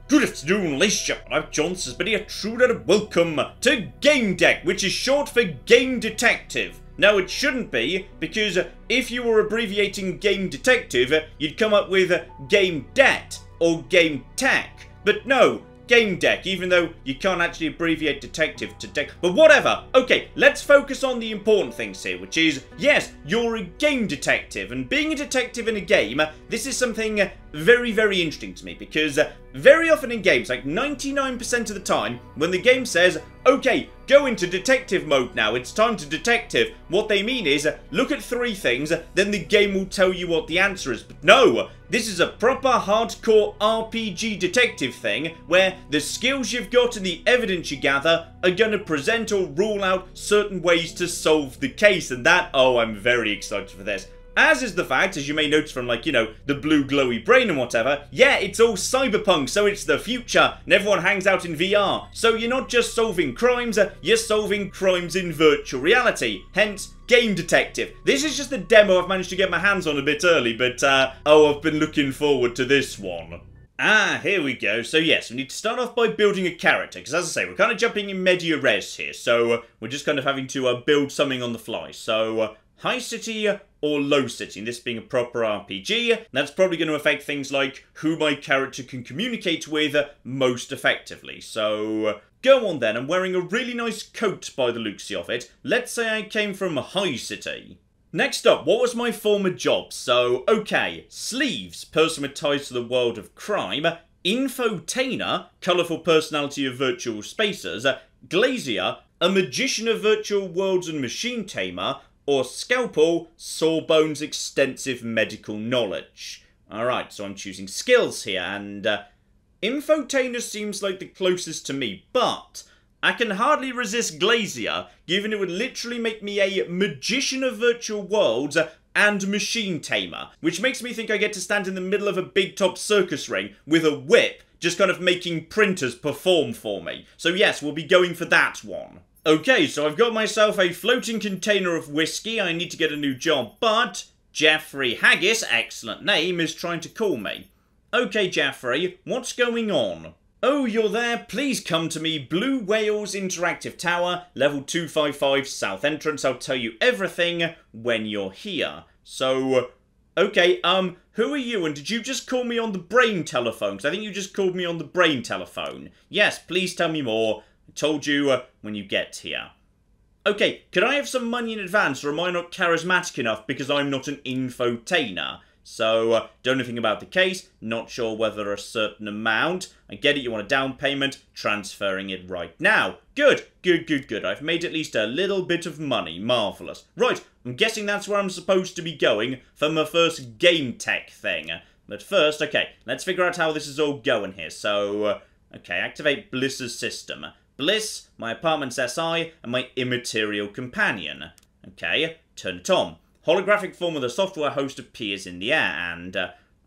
Good afternoon, ladies and gentlemen, I'm John Sisbody, a true and welcome to Gamedec, which is short for Game Detective. Now, it shouldn't be, because if you were abbreviating Game Detective, you'd come up with Game Det or Game Tech. But no, Gamedec, even though you can't actually abbreviate detective to deck. But whatever. Okay, let's focus on the important things here, which is, yes, you're a game detective, and being a detective in a game, this is something very, very interesting to me, because very often in games, like 99% of the time, when the game says, okay, go into detective mode now, it's time to detective, what they mean is, look at 3 things, then the game will tell you what the answer is. But no, this is a proper hardcore RPG detective thing, where the skills you've got and the evidence you gather are going to present or rule out certain ways to solve the case, and that, oh, I'm very excited for this. As is the fact, as you may notice from, like, you know, the blue glowy brain and whatever, yeah, it's all cyberpunk, so it's the future, and everyone hangs out in VR. So you're not just solving crimes, you're solving crimes in virtual reality. Hence, Game Detective. This is just a demo I've managed to get my hands on a bit early, but, oh, I've been looking forward to this one. Ah, here we go. So yes, we need to start off by building a character, because as I say, we're kind of jumping in media res here, so we're just kind of having to build something on the fly. So, high city or low city, and this being a proper RPG, that's probably going to affect things like who my character can communicate with most effectively. So, go on then, I'm wearing a really nice coat by the looks of it. Let's say I came from a high city. Next up, what was my former job? So, okay, sleaze, person with ties to the world of crime, infotainer, colourful personality of virtual spaces, glazier, a magician of virtual worlds and machine tamer, or scalpel, sawbones, extensive medical knowledge. Alright, so I'm choosing skills here, and infotainer seems like the closest to me, but I can hardly resist glazier, given it would literally make me a magician of virtual worlds and machine tamer, which makes me think I get to stand in the middle of a big top circus ring with a whip, just kind of making printers perform for me. So yes, we'll be going for that one. Okay, so I've got myself a floating container of whiskey, I need to get a new job, but Jeffrey Haggis, excellent name, is trying to call me. Okay, Jeffrey, what's going on? Oh, you're there, please come to me, Blue Whales Interactive Tower, level 255, south entrance, I'll tell you everything when you're here. So, okay, who are you, and did you just call me on the brain telephone? Because I think you just called me on the brain telephone. Yes, please tell me more. I told you when you get here. Okay, could I have some money in advance, or am I not charismatic enough because I'm not an infotainer? So, don't know anything about the case, not sure whether a certain amount. I get it, you want a down payment, transferring it right now. Good, good, good, good. I've made at least a little bit of money, marvellous. Right, I'm guessing that's where I'm supposed to be going for my first game tech thing. But first, okay, let's figure out how this is all going here. So, okay, activate Bliss's system. Bliss, my apartment's SI, and my immaterial companion. Okay, turn it on. Holographic form of the software host appears in the air, and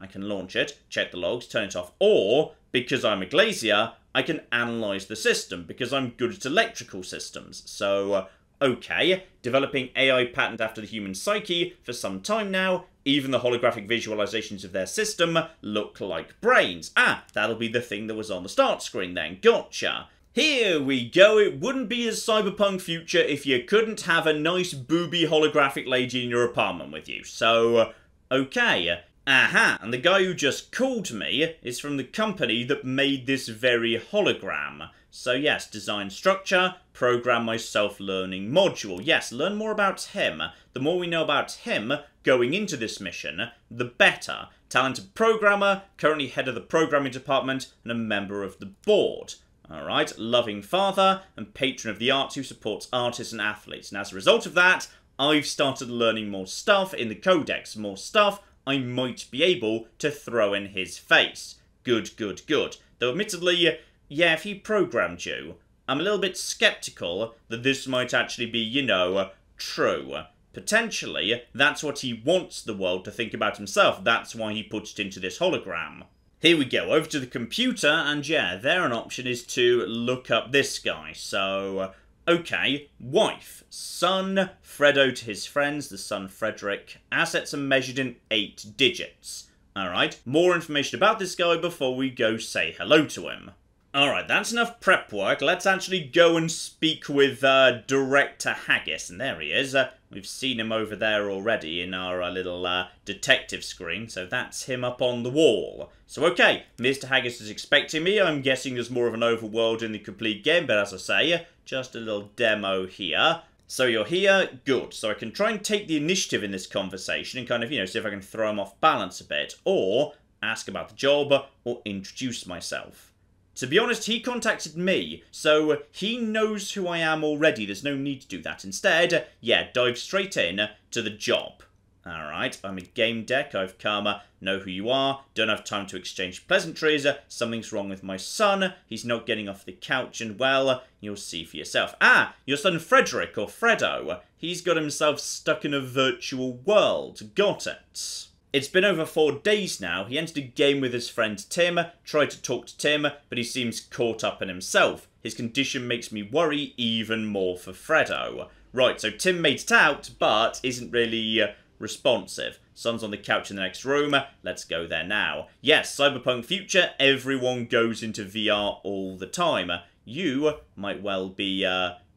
I can launch it, check the logs, turn it off, or, because I'm a glazier, I can analyse the system, because I'm good at electrical systems. So, okay, developing AI patterned after the human psyche for some time now, even the holographic visualizations of their system look like brains. Ah, that'll be the thing that was on the start screen then, gotcha. Here we go, it wouldn't be a cyberpunk future if you couldn't have a nice booby holographic lady in your apartment with you. So, okay. Aha, and the guy who just called me is from the company that made this very hologram. So yes, design structure, program my self-learning module. Yes, learn more about him. The more we know about him going into this mission, the better. Talented programmer, currently head of the programming department, and a member of the board. Alright, loving father and patron of the arts who supports artists and athletes. And as a result of that, I've started learning more stuff in the codex. More stuff I might be able to throw in his face. Good, good, good. Though admittedly, yeah, if he programmed you, I'm a little bit skeptical that this might actually be, you know, true. Potentially, that's what he wants the world to think about himself. That's why he puts it into this hologram. Here we go, over to the computer, and yeah, there an option is to look up this guy. So, okay, wife, son, Fredo to his friends, the son Frederick. Assets are measured in 8 digits. Alright, more information about this guy before we go say hello to him. Alright, that's enough prep work. Let's actually go and speak with Director Haggis. And there he is. We've seen him over there already in our little detective screen. So that's him up on the wall. So okay, Mr. Haggis is expecting me. I'm guessing there's more of an overworld in the complete game. But as I say, just a little demo here. So you're here, good. So I can try and take the initiative in this conversation and kind of, see if I can throw him off balance a bit. Or ask about the job or introduce myself. To be honest, he contacted me, so he knows who I am already. There's no need to do that. Instead, yeah, dive straight in to the job. Alright, I'm a Gamedec. I've come, know who you are, don't have time to exchange pleasantries, something's wrong with my son, he's not getting off the couch, and well, you'll see for yourself. Ah, your son Frederick, or Fredo. He's got himself stuck in a virtual world. Got it. It's been over 4 days now. He entered a game with his friend Tim, tried to talk to Tim, but he seems caught up in himself. His condition makes me worry even more for Fredo. Right, so Tim made it out, but isn't really responsive. Son's on the couch in the next room. Let's go there now. Yes, cyberpunk future, everyone goes into VR all the time. You might well be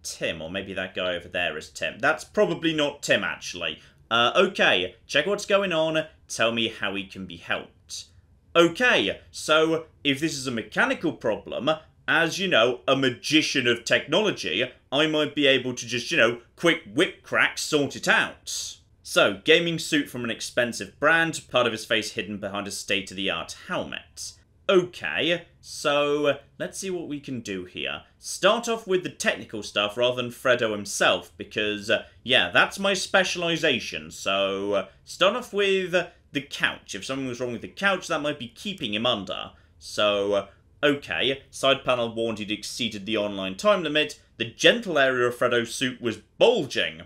Tim, or maybe that guy over there is Tim. That's probably not Tim, actually. Okay, check what's going on, tell me how he can be helped. Okay, so if this is a mechanical problem, as, a magician of technology, I might be able to just, quick whip crack sort it out. So, gaming suit from an expensive brand, part of his face hidden behind a state-of-the-art helmet. Okay, so let's see what we can do here. Start off with the technical stuff rather than Fredo himself, because, yeah, that's my specialization. So, start off with the couch. If something was wrong with the couch, that might be keeping him under. So, okay, side panel warned he'd exceeded the online time limit. The gentle area of Fredo's suit was bulging.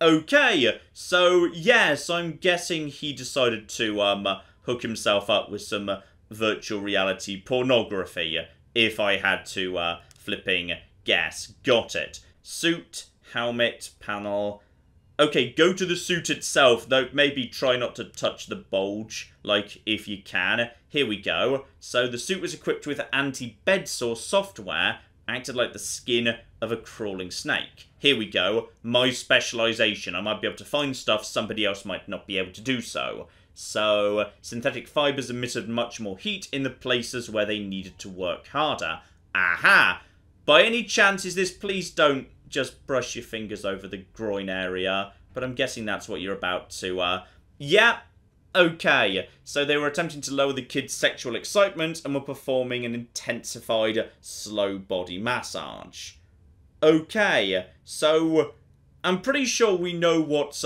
Okay, so, yes, I'm guessing he decided to, hook himself up with some virtual reality pornography, if I had to flipping guess. Got it. Suit, helmet, panel. Okay, go to the suit itself, though maybe try not to touch the bulge, like, if you can. Here we go. So the suit was equipped with anti-bed sore software, acted like the skin of a crawling snake. Here we go. My specialization. I might be able to find stuff somebody else might not be able to do so. So, synthetic fibers emitted much more heat in the places where they needed to work harder. Aha! By any chance is this, please don't just brush your fingers over the groin area, but I'm guessing that's what you're about to, yeah, okay. So they were attempting to lower the kid's sexual excitement and were performing an intensified slow body massage. Okay, so I'm pretty sure we know what's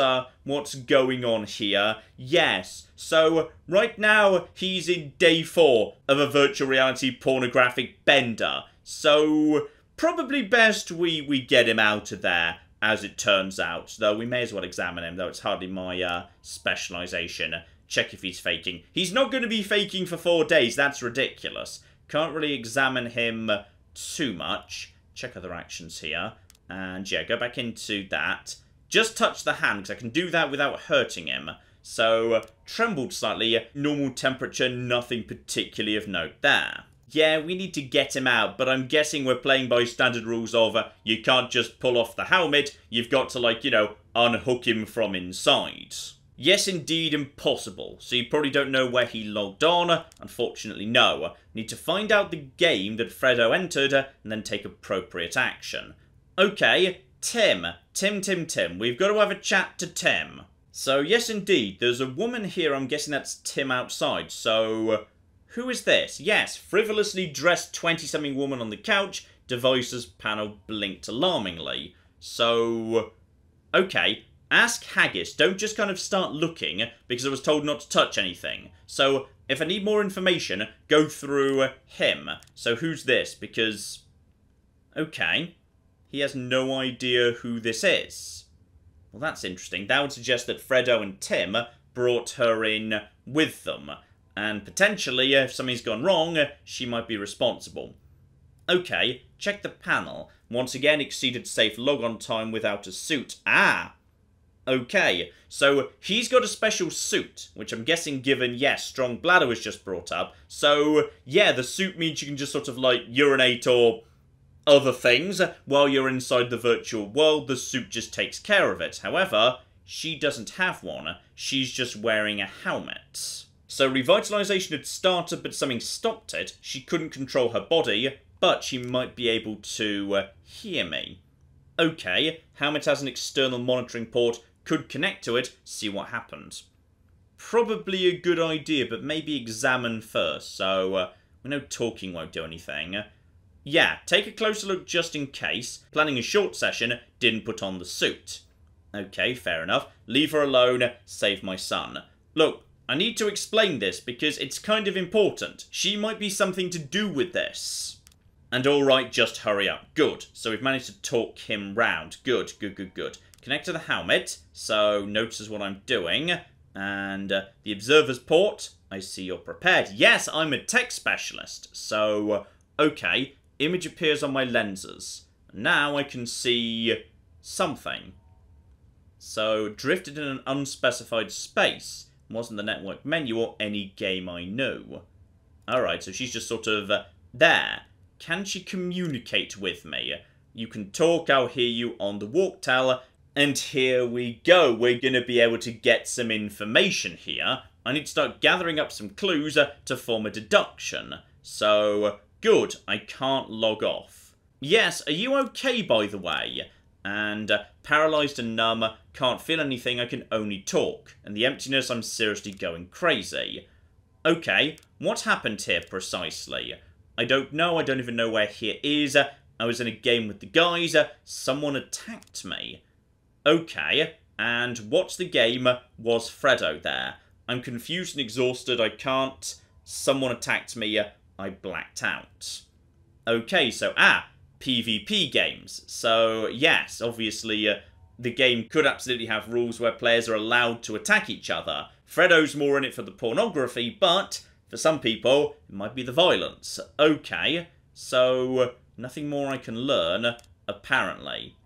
going on here. Yes, so right now he's in day 4 of a virtual reality pornographic bender. So probably best we get him out of there, as it turns out. Though we may as well examine him, though it's hardly my specialization. Check if he's faking. He's not going to be faking for 4 days, that's ridiculous. Can't really examine him too much. Check other actions here. And yeah, go back into that. Just touch the hand, because I can do that without hurting him. So, trembled slightly, normal temperature, nothing particularly of note there. Yeah, we need to get him out, but I'm guessing we're playing by standard rules of, you can't just pull off the helmet, you've got to, like, unhook him from inside. Yes, indeed, impossible. So you probably don't know where he logged on. Unfortunately, no. Need to find out the game that Fredo entered, and then take appropriate action. Okay, Tim. Tim. We've got to have a chat to Tim. So, yes, indeed, there's a woman here. I'm guessing that's Tim outside. So, who is this? Yes, frivolously dressed 20-something woman on the couch. Devices panel blinked alarmingly. So, okay, ask Haggis. Don't just kind of start looking, because I was told not to touch anything. So, if I need more information, go through him. So, who's this? Because, okay, he has no idea who this is. Well, that's interesting. That would suggest that Fredo and Tim brought her in with them. And potentially, if something's gone wrong, she might be responsible. Okay, check the panel. Once again, exceeded safe logon time without a suit. Ah! Okay, so he's got a special suit, which I'm guessing given, yes, strong bladder was just brought up. So, yeah, the suit means you can just sort of, like, urinate or other things while you're inside the virtual world. The suit just takes care of it. However, she doesn't have one. She's just wearing a helmet. So revitalization had started, but something stopped it. She couldn't control her body, but she might be able to hear me. Okay, helmet has an external monitoring port. Could connect to it, see what happens. Probably a good idea, but maybe examine first, so we know talking won't do anything. Yeah, take a closer look just in case. Planning a short session, didn't put on the suit. Okay, fair enough. Leave her alone, save my son. Look, I need to explain this because it's kind of important. She might be something to do with this. And alright, just hurry up. Good. So we've managed to talk him round. Good, good, good, good. Connect to the helmet, so notices what I'm doing. And the observer's port, I see you're prepared. Yes, I'm a tech specialist. So, okay, image appears on my lenses. Now I can see something. So, drifted in an unspecified space. Wasn't the network menu or any game I knew. Alright, so she's just sort of there. Can she communicate with me? You can talk, I'll hear you on the walk-tell. And here we go. We're going to be able to get some information here. I need to start gathering up some clues to form a deduction. So, good. I can't log off. Yes, are you okay, by the way? And paralysed and numb, can't feel anything, I can only talk. And the emptiness, I'm seriously going crazy. Okay, what happened here precisely? I don't know, I don't even know where here is. I was in a game with the guys, someone attacked me. Okay, and what's the game? Was Fredo there? I'm confused and exhausted, I can't. Someone attacked me, I blacked out. Okay, so, PvP games. So, yes, obviously, the game could absolutely have rules where players are allowed to attack each other. Fredo's more in it for the pornography, but for some people, it might be the violence. Okay, so nothing more I can learn, apparently.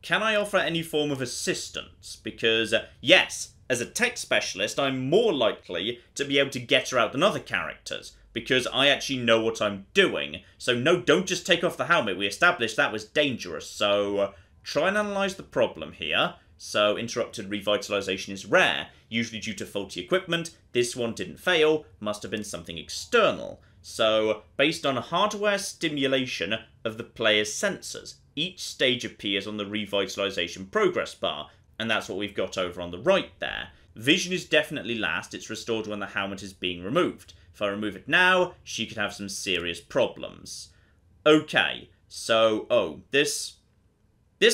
Can I offer any form of assistance? Because, yes, as a tech specialist, I'm more likely to be able to get her out than other characters, because I actually know what I'm doing. So no, don't just take off the helmet. We established that was dangerous, so try and analyse the problem here. So interrupted revitalization is rare, usually due to faulty equipment. This one didn't fail, must have been something external. So based on hardware stimulation of the player's sensors, each stage appears on the revitalization progress bar, and that's what we've got over on the right there. Vision is definitely last, it's restored when the helmet is being removed. If I remove it now, she could have some serious problems. Okay, so, this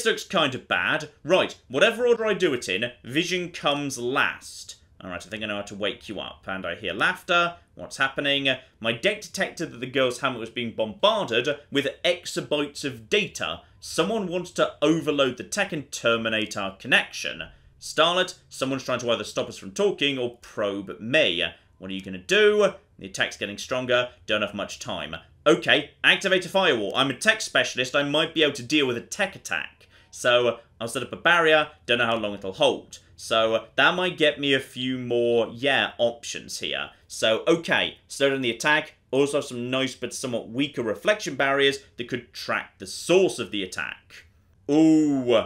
looks kind of bad. Right, whatever order I do it in, vision comes last. Alright, I think I know how to wake you up. And I hear laughter. What's happening? My deck detected that the girl's helmet was being bombarded with exabytes of data. Someone wants to overload the tech and terminate our connection. Starlet, someone's trying to either stop us from talking or probe me. What are you going to do? The attack's getting stronger. Don't have much time. Okay, activate a firewall. I'm a tech specialist. I might be able to deal with a tech attack. So I'll set up a barrier. Don't know how long it'll hold. So that might get me a few more, options here. So, okay, slow down the attack. Also have some nice but somewhat weaker reflection barriers that could track the source of the attack. Ooh,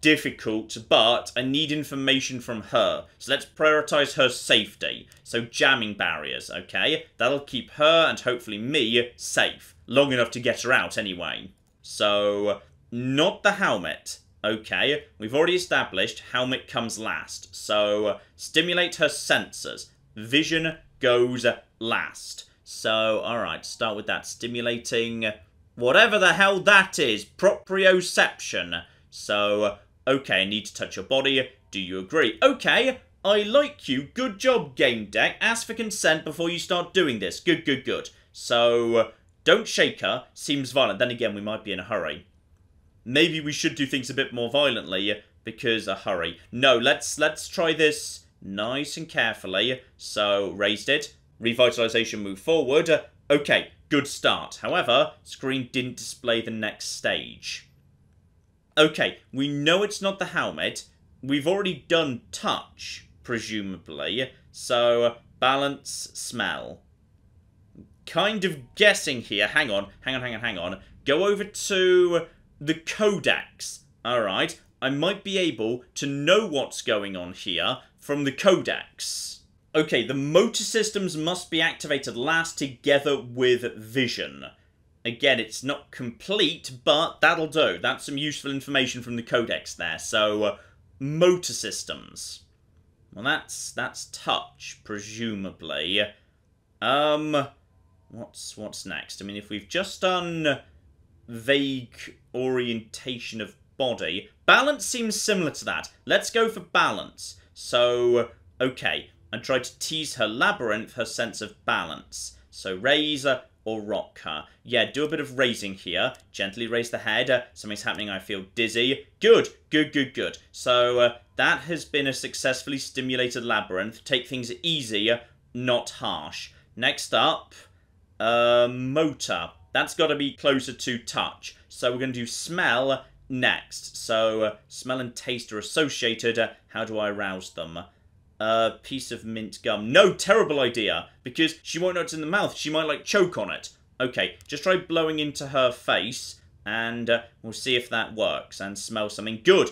difficult, but I need information from her. So let's prioritize her safety. So jamming barriers, okay? That'll keep her and hopefully me safe. Long enough to get her out anyway. So, not the helmet. Okay, we've already established helmet comes last. So, stimulate her sensors. Vision goes last. So, alright, start with that. Stimulating whatever the hell that is. Proprioception. So, okay, I need to touch your body. Do you agree? Okay, I like you. Good job, Gamedec. Ask for consent before you start doing this. Good, good, good. So, don't shake her. Seems violent. Then again, we might be in a hurry. Maybe we should do things a bit more violently because a hurry. No, let's try this nice and carefully. So, raised it. Revitalization move forward. Okay, good start. However, screen didn't display the next stage. Okay, we know it's not the helmet. we've already done touch, presumably. So, balance, smell. Kind of guessing here. Hang on. Go over to the codex. Alright. I might be able to know what's going on here from the codex. Okay, the motor systems must be activated last together with vision. Again, it's not complete, but that'll do. That's some useful information from the codex there. So, motor systems. Well, that's touch, presumably. What's next? I mean, if we've just done vague orientation of body, balance seems similar to that. Let's go for balance. So, okay, I tried to tease her labyrinth, her sense of balance. So, raise or rock her. Yeah, do a bit of raising here. Gently raise the head. Something's happening, I feel dizzy. Good. So, that has been a successfully stimulated labyrinth. Take things easy, not harsh. Next up, motor. That's got to be closer to touch. So, we're going to do smell next. So, smell and taste are associated. How do I arouse them? Piece of mint gum. No, terrible idea. Because she won't know it's in the mouth. She might, like, choke on it. Okay, just try blowing into her face. And we'll see if that works. And smell something. Good.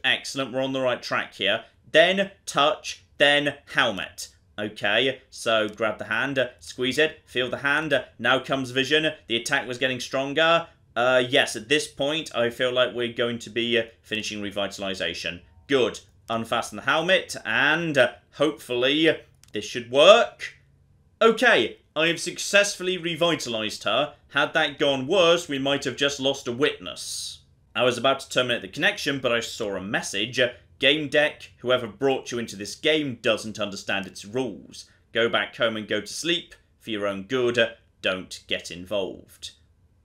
Excellent. We're on the right track here. Then touch. Then helmet. Okay, so grab the hand. Squeeze it. Feel the hand. Now comes vision. The attack was getting stronger. Yes, at this point, I feel like we're going to be finishing revitalization. Good. Unfasten the helmet, and hopefully this should work. Okay, I have successfully revitalized her. Had that gone worse, we might have just lost a witness. I was about to terminate the connection, but I saw a message. Gamedec, whoever brought you into this game doesn't understand its rules. Go back home and go to sleep. For your own good, don't get involved.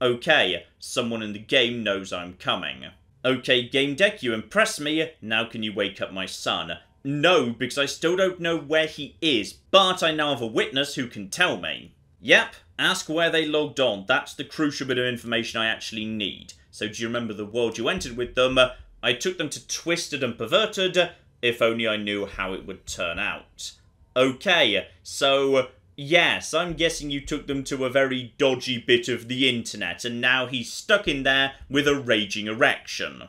Okay, someone in the game knows I'm coming. Okay, Gamedec, you impress me. Now can you wake up my son? No, because I still don't know where he is, but I now have a witness who can tell me. Yep, ask where they logged on. That's the crucial bit of information I actually need. So do you remember the world you entered with them? I took them to Twisted and Perverted. If only I knew how it would turn out. Okay, so yes, I'm guessing you took them to a very dodgy bit of the internet, and now he's stuck in there with a raging erection.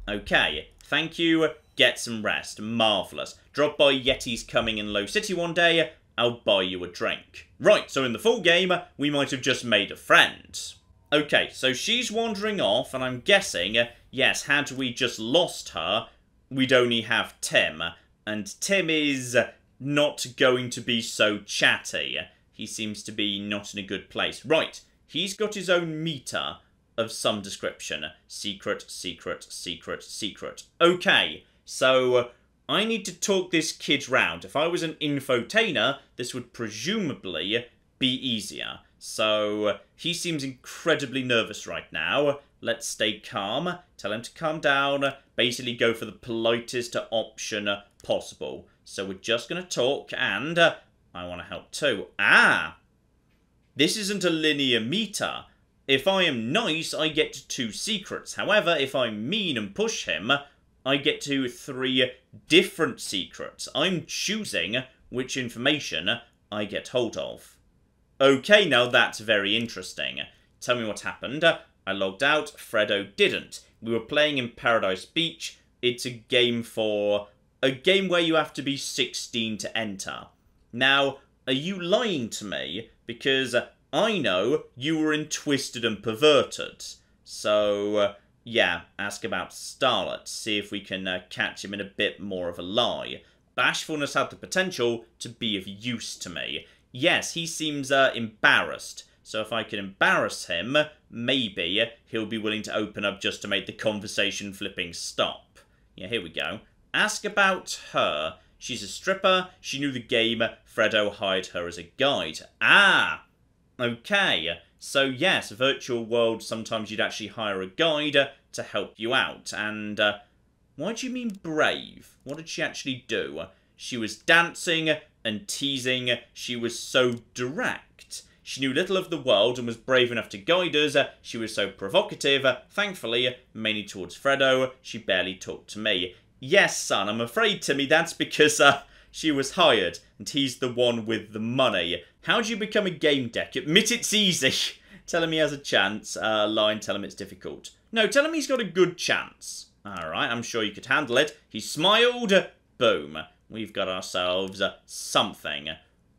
Okay, thank you, get some rest, marvellous. Drop by Yeti's Coming in Low City one day, I'll buy you a drink. Right, so in the full game, we might have just made a friend. Okay, so she's wandering off, and I'm guessing, yes, had we just lost her, we'd only have Tim, and Tim is not going to be so chatty. He seems to be not in a good place. Right, he's got his own meter of some description. Secret. Okay, so I need to talk this kid round. If I was an infotainer, this would presumably be easier. So he seems incredibly nervous right now. Let's stay calm. Tell him to calm down. Basically go for the politest option possible. So we're just going to talk, and I want to help too. Ah! This isn't a linear meter. If I am nice, I get to 2 secrets. However, if I'm mean and push him, I get to 3 different secrets. I'm choosing which information I get hold of. Okay, now that's very interesting. Tell me what happened. I logged out, Fredo didn't. We were playing in Paradise Beach. It's a game where you have to be 16 to enter. Now, are you lying to me? Because I know you were in Twisted and Perverted. So, yeah, ask about Starlet. See if we can catch him in a bit more of a lie. Bashfulness had the potential to be of use to me. Yes, he seems embarrassed. So if I can embarrass him, maybe he'll be willing to open up just to make the conversation flipping stop. Yeah, here we go. Ask about her. She's a stripper. She knew the game. Fredo hired her as a guide. Ah! Okay. So yes, virtual world, sometimes you'd actually hire a guide to help you out. And why do you mean brave? What did she actually do? She was dancing and teasing. She was so direct. She knew little of the world and was brave enough to guide us. She was so provocative. Thankfully, mainly towards Fredo, she barely talked to me. Yes, son, I'm afraid, Timmy, that's because, she was hired, and he's the one with the money. How do you become a Gamedec? Admit it's easy. Tell him he has a chance. Line, tell him it's difficult. No, tell him he's got a good chance. Alright, I'm sure you could handle it. He smiled. Boom. We've got ourselves something.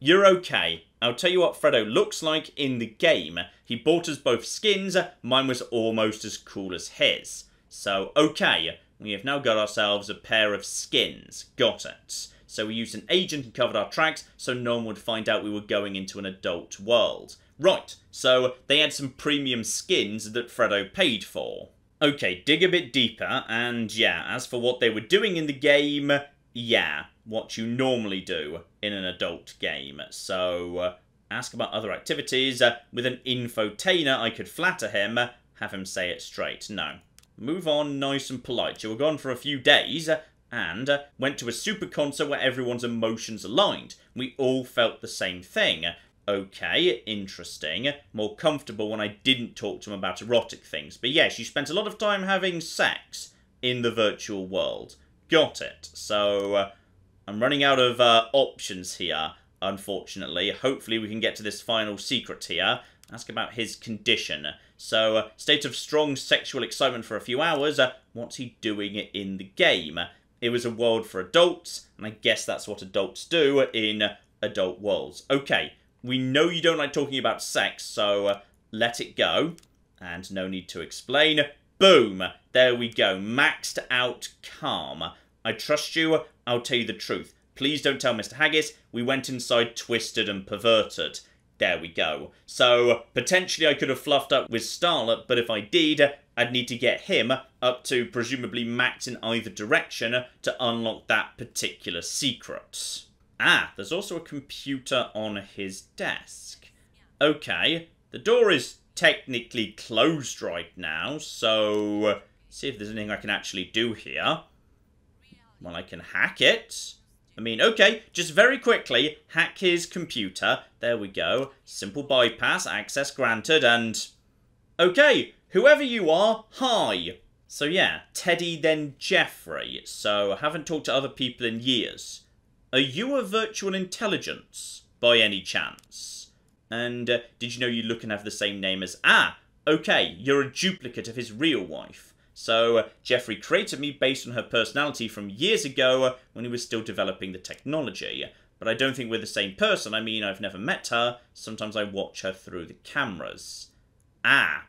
You're okay. I'll tell you what Fredo looks like in the game. He bought us both skins. Mine was almost as cool as his. So, okay. We have now got ourselves a pair of skins. Got it. So we used an agent and covered our tracks so no one would find out we were going into an adult world. Right, so they had some premium skins that Fredo paid for. Okay, dig a bit deeper, and yeah, as for what they were doing in the game, yeah, what you normally do in an adult game. So, ask about other activities. With an infotainer, I could flatter him, have him say it straight. No. Move on nice and polite. You were gone for a few days, and went to a super concert where everyone's emotions aligned. We all felt the same thing. Okay, interesting. More comfortable when I didn't talk to him about erotic things. But yes, you spent a lot of time having sex in the virtual world. Got it. So, I'm running out of options here, unfortunately. Hopefully we can get to this final secret here. Ask about his condition. So, state of strong sexual excitement for a few hours. What's he doing in the game? It was a world for adults, and I guess that's what adults do in adult worlds. Okay, we know you don't like talking about sex, so let it go. And no need to explain. Boom! There we go. Maxed out calm. I trust you. I'll tell you the truth. Please don't tell Mr. Haggis. We went inside twisted and perverted. There we go. So, potentially I could have fluffed up with Starlet, but if I did, I'd need to get him up to presumably max in either direction to unlock that particular secret. Ah, there's also a computer on his desk. Okay, the door is technically closed right now, so see if there's anything I can actually do here. Well, I can hack it. I mean, okay, just very quickly, hack his computer. There we go. Simple bypass, access granted, and... okay, whoever you are, hi. So yeah, Teddy then Jeffrey. So, I haven't talked to other people in years. Are you a virtual intelligence, by any chance? And did you know you look and have the same name as... ah, okay, you're a duplicate of his real wife. So, Jeffrey created me based on her personality from years ago when he was still developing the technology. But I don't think we're the same person. I mean, I've never met her. Sometimes I watch her through the cameras. Ah.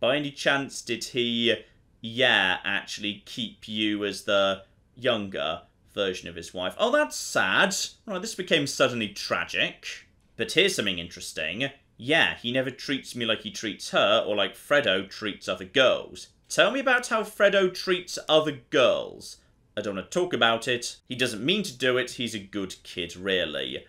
By any chance, did he, yeah, actually keep you as the younger version of his wife? Oh, that's sad. Right, this became suddenly tragic. But here's something interesting. Yeah, he never treats me like he treats her or like Fredo treats other girls. Tell me about how Fredo treats other girls. I don't want to talk about it. He doesn't mean to do it. He's a good kid, really.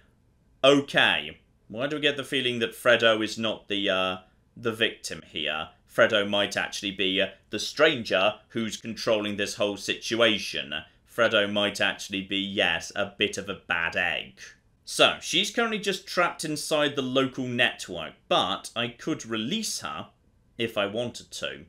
Okay. Why do I get the feeling that Fredo is not the victim here? Fredo might actually be the stranger who's controlling this whole situation. Fredo might actually be, yes, a bit of a bad egg. So, she's currently just trapped inside the local network, but I could release her if I wanted to.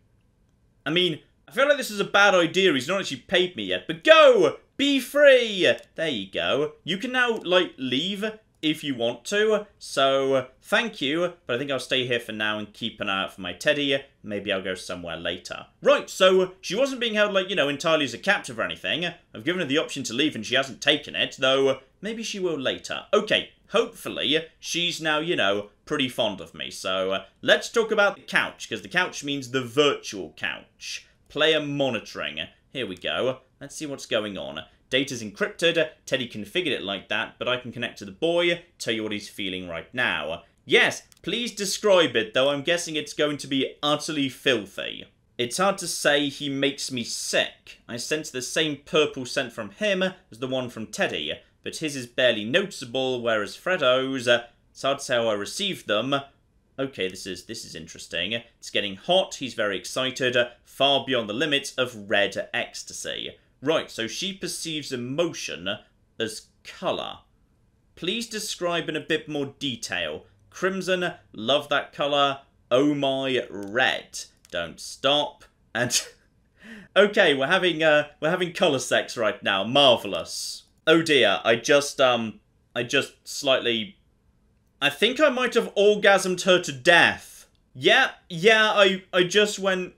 I mean, I feel like this is a bad idea. He's not actually paid me yet, but go! Be free! There you go. You can now, like, leave if you want to. So, thank you, but I think I'll stay here for now and keep an eye out for my teddy. Maybe I'll go somewhere later. Right, so she wasn't being held, like, you know, entirely as a captive or anything. I've given her the option to leave and she hasn't taken it, though maybe she will later. Okay, hopefully she's now, you know, pretty fond of me. So, let's talk about the couch, because the couch means the virtual couch. Player monitoring. Here we go. Let's see what's going on. Data's encrypted. Teddy configured it like that, but I can connect to the boy, tell you what he's feeling right now. Yes, please describe it, though I'm guessing it's going to be utterly filthy. It's hard to say. He makes me sick. I sense the same purple scent from him as the one from Teddy, but his is barely noticeable, whereas Fredo's, it's hard to say how I received them. Okay, this is interesting. It's getting hot, he's very excited, far beyond the limits of red ecstasy. Right, so she perceives emotion as colour. Please describe in a bit more detail. crimson. Love that colour. Oh my, red. Don't stop. And okay, we're having colour sex right now. Marvellous. Oh dear, I just slightly... I think I might have orgasmed her to death. Yeah, I just went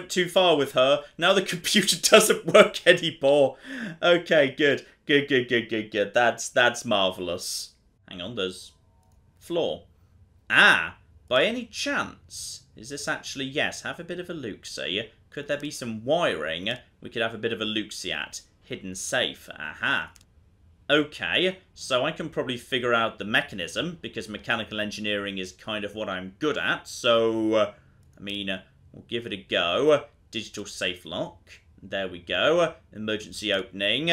too far with her. Now the computer doesn't work anymore. Okay, good. Good. That's marvellous. Hang on, there's floor. Ah, by any chance, is this actually, yes, have a bit of a look-see. Could there be some wiring we could have a bit of a look-see at? Hidden safe, aha. Okay, so I can probably figure out the mechanism, because mechanical engineering is kind of what I'm good at, so, I mean, we'll give it a go. Digital safe lock, there we go. Emergency opening,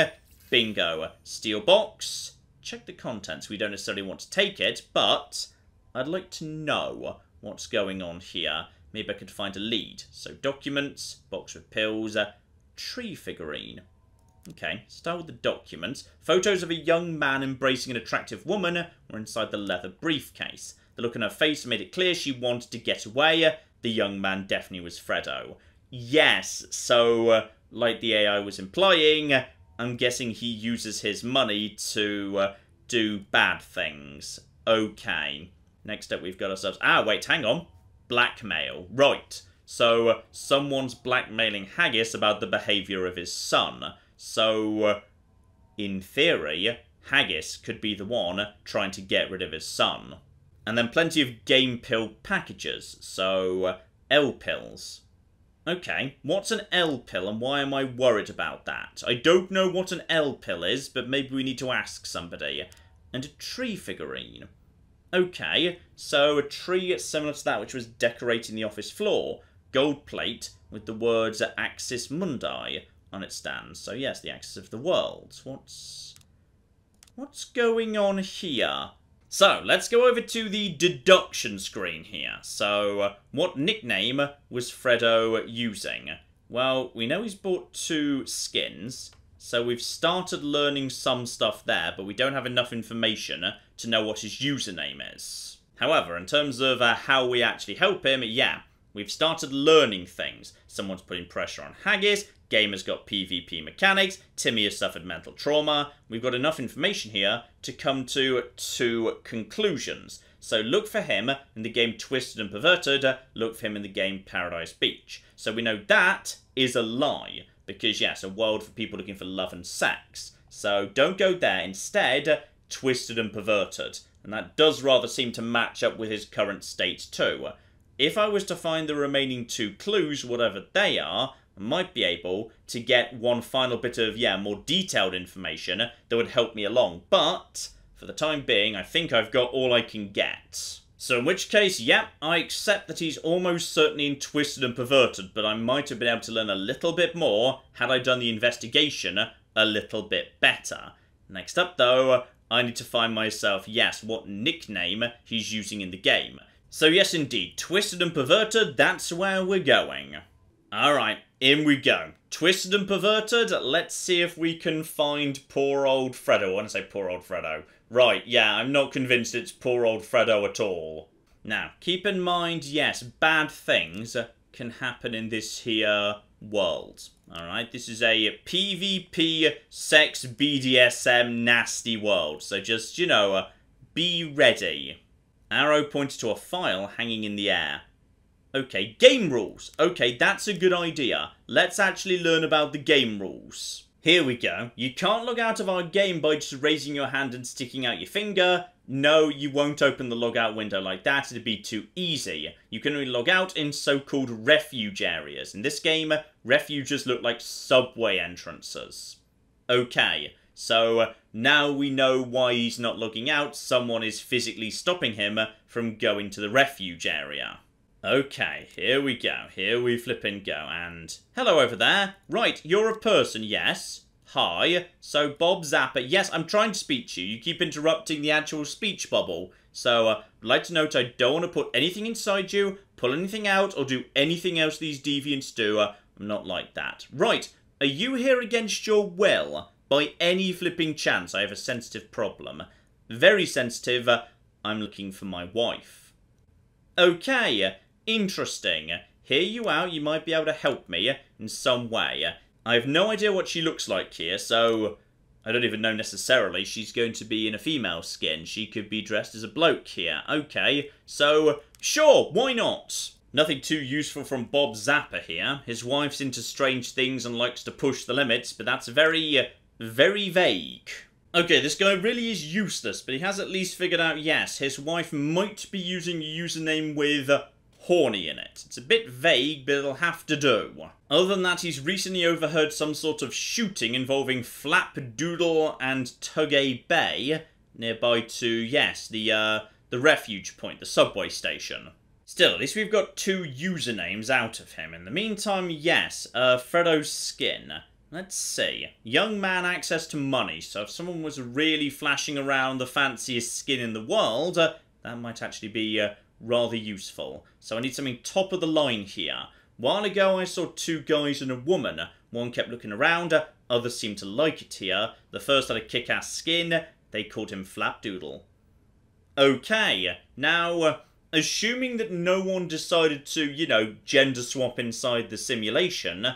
bingo. Steel box, check the contents, we don't necessarily want to take it, but I'd like to know what's going on here. Maybe I could find a lead. So documents, box with pills, tree figurine. Okay, start with the documents. Photos of a young man embracing an attractive woman were inside the leather briefcase. The look on her face made it clear she wanted to get away. The young man definitely was Fredo. Yes, so, like the AI was implying, I'm guessing he uses his money to do bad things. Okay. Next up we've got ourselves... Ah, wait, hang on. Blackmail. Right. So, someone's blackmailing Haggis about the behaviour of his son. So, in theory, Haggis could be the one trying to get rid of his son. And then plenty of game pill packages. So, L pills. Okay, what's an L pill and why am I worried about that? I don't know what an L pill is, but maybe we need to ask somebody. And a tree figurine. Okay, so a tree similar to that which was decorating the office floor. Gold plate with the words Axis Mundi on its stands. So yes, the axis of the world. What's going on here? So, let's go over to the deduction screen here. So, what nickname was Fredo using? Well, we know he's bought 2 skins. So we've started learning some stuff there, but we don't have enough information to know what his username is. However, in terms of how we actually help him, yeah, we've started learning things. Someone's putting pressure on Haggis, Gamer's got PvP mechanics, Timmy has suffered mental trauma. We've got enough information here to come to 2 conclusions. So look for him in the game Twisted and Perverted, look for him in the game Paradise Beach. So we know that is a lie. Because, yes, a world for people looking for love and sex. So, don't go there. Instead, Twisted and Perverted. And that does rather seem to match up with his current state, too. If I was to find the remaining 2 clues, whatever they are, I might be able to get one final bit of, yeah, more detailed information that would help me along. But, for the time being, I think I've got all I can get. So in which case, yeah, I accept that he's almost certainly in Twisted and Perverted, but I might have been able to learn a little bit more had I done the investigation a little bit better. Next up, though, I need to find myself, yes, what nickname he's using in the game. So yes, indeed, Twisted and Perverted, that's where we're going. Alright, in we go. Twisted and Perverted, let's see if we can find poor old Fredo. I want to say poor old Fredo. Right, yeah, I'm not convinced it's poor old Fredo at all. Now, keep in mind, yes, bad things can happen in this here world. Alright, this is a PvP, sex, BDSM, nasty world. So just, you know, be ready. Arrow pointed to a file hanging in the air. Okay, game rules. Okay, that's a good idea. Let's actually learn about the game rules. Here we go. You can't log out of our game by just raising your hand and sticking out your finger. No, you won't open the logout window like that. It'd be too easy. You can only log out in so-called refuge areas. In this game, refuges look like subway entrances. Okay, so now we know why he's not logging out. Someone is physically stopping him from going to the refuge area. Okay, here we go. Here we flippin' go. And hello over there. Right, you're a person, yes? Hi. So, Bob Zapper. Yes, I'm trying to speak to you. You keep interrupting the actual speech bubble. So, I'd like to note I don't want to put anything inside you, pull anything out, or do anything else these deviants do. I'm not like that. Right, are you here against your will? By any flipping chance, I have a sensitive problem. Very sensitive. I'm looking for my wife. Okay, interesting. Hear you out, you might be able to help me in some way. I have no idea what she looks like here, so I don't even know necessarily. She's going to be in a female skin. She could be dressed as a bloke here. Okay, so sure, why not? Nothing too useful from Bob Zappa here. His wife's into strange things and likes to push the limits, but that's very, very vague. Okay, this guy really is useless, but he has at least figured out, yes, his wife might be using a username with horny in it. It's a bit vague, but it'll have to do. Other than that, he's recently overheard some sort of shooting involving Flapdoodle and Tugay Bay, nearby to, yes, the refuge point, the subway station. Still, at least we've got 2 usernames out of him. In the meantime, yes, Fredo's skin. Let's see. Young man, access to money. So if someone was really flashing around the fanciest skin in the world, that might actually be rather useful. So I need something top of the line here. A while ago, I saw 2 guys and a woman. One kept looking around, others seemed to like it here. The first had a kick-ass skin. They called him Flapdoodle. Okay, now, assuming that no one decided to, you know, gender swap inside the simulation,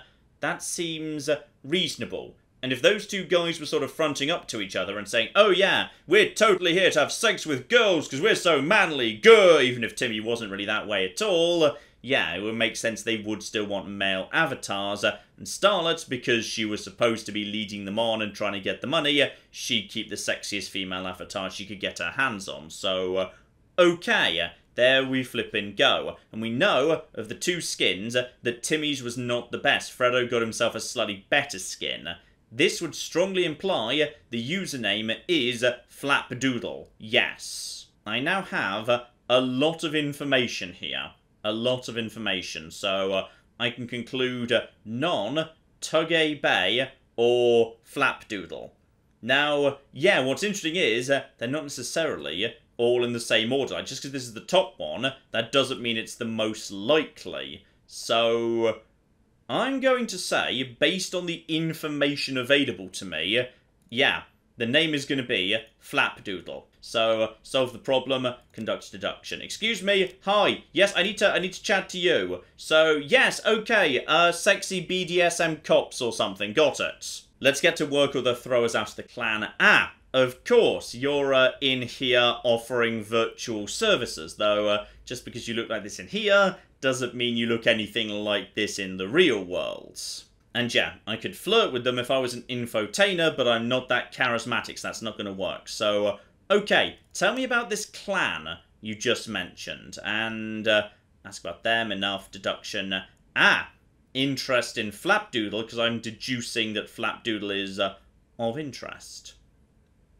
that seems reasonable. And if those 2 guys were sort of fronting up to each other and saying, oh yeah, we're totally here to have sex with girls because we're so manly, grr, even if Timmy wasn't really that way at all, yeah, it would make sense they would still want male avatars. And Starlet, because she was supposed to be leading them on and trying to get the money, she'd keep the sexiest female avatar she could get her hands on. So, okay. There we flippin' go. And we know, of the 2 skins, that Timmy's was not the best. Fredo got himself a slightly better skin. This would strongly imply the username is Flapdoodle. Yes. I now have a lot of information here. A lot of information. So I can conclude none, Tugay Bay, or Flapdoodle. Now, yeah, what's interesting is they're not necessarily all in the same order. Just because this is the top one, that doesn't mean it's the most likely. So I'm going to say, based on the information available to me, yeah, the name is going to be Flapdoodle. So solve the problem, conduct deduction. Excuse me, hi, yes, I need to chat to you. So yes, okay, sexy BDSM cops or something, got it. Let's get to work or they'll throw us out of the clan. Ah, of course, you're in here offering virtual services, though just because you look like this in here doesn't mean you look anything like this in the real world. And yeah, I could flirt with them if I was an infotainer, but I'm not that charismatic, so that's not going to work. So, okay, tell me about this clan you just mentioned, and ask about them, enough, deduction. Ah, interest in Flapdoodle, because I'm deducing that Flapdoodle is of interest.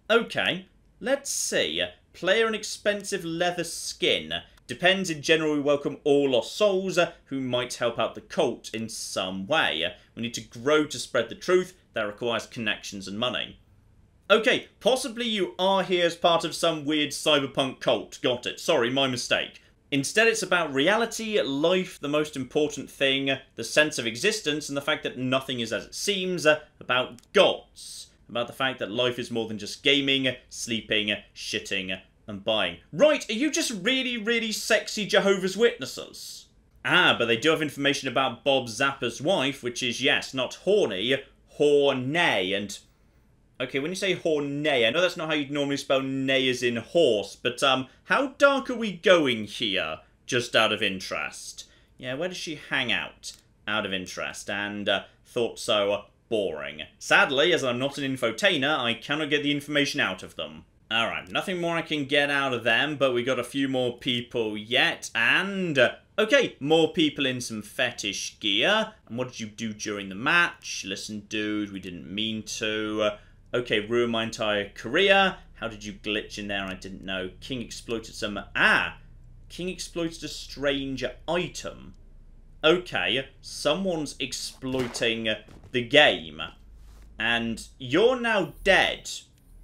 Okay, let's see. Player an expensive leather skin. Depends, in general we welcome all lost souls who might help out the cult in some way. We need to grow to spread the truth. That requires connections and money. Okay, possibly you are here as part of some weird cyberpunk cult. Got it. Sorry, my mistake. Instead it's about reality, life, the most important thing, the sense of existence, and the fact that nothing is as it seems, about gods. About the fact that life is more than just gaming, sleeping, shitting, and buying. Right, are you just really, really sexy Jehovah's Witnesses? Ah, but they do have information about Bob Zappa's wife, which is, yes, not horny, horny, and... Okay, when you say horny, I know that's not how you'd normally spell nay as in horse, but, how dark are we going here, just out of interest? Yeah, where does she hang out? Out of interest, and, thought so... boring. Sadly, as I'm not an infotainer, I cannot get the information out of them. Alright, nothing more I can get out of them, but we got a few more people yet, and... okay, more people in some fetish gear. And what did you do during the match? Listen, dude, we didn't mean to. Okay, ruined my entire career. How did you glitch in there? I didn't know. King exploited some... ah! King exploited a strange item. Okay, someone's exploiting the game. And you're now dead,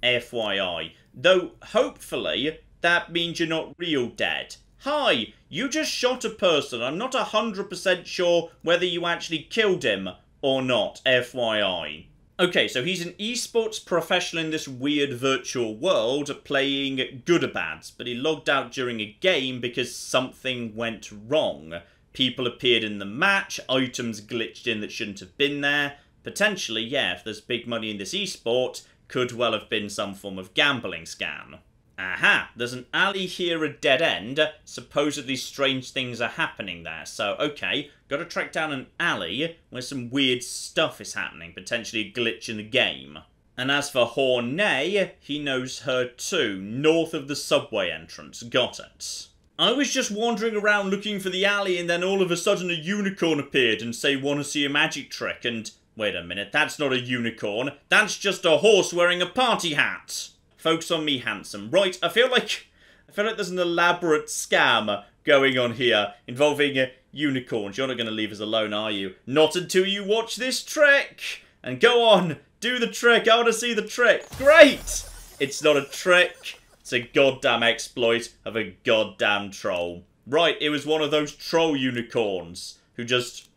FYI. Though, hopefully, that means you're not real dead. Hi, you just shot a person. I'm not 100% sure whether you actually killed him or not, FYI. Okay, so he's an esports professional in this weird virtual world playing Goodabads, but he logged out during a game because something went wrong. People appeared in the match, items glitched in that shouldn't have been there. Potentially, yeah, if there's big money in this esport, could well have been some form of gambling scam. Aha, there's an alley here, a dead end. Supposedly strange things are happening there. So, okay, gotta track down an alley where some weird stuff is happening. Potentially a glitch in the game. And as for Hornay, he knows her too. North of the subway entrance. Got it. I was just wandering around looking for the alley and then all of a sudden a unicorn appeared and say, wanna see a magic trick? And, wait a minute, that's not a unicorn. That's just a horse wearing a party hat. Focus on me, handsome. Right, I feel like there's an elaborate scam going on here involving unicorns. You're not going to leave us alone, are you? Not until you watch this trick. And go on, do the trick. I want to see the trick. Great! It's not a trick. It's a goddamn exploit of a goddamn troll. Right, it was one of those troll unicorns who just...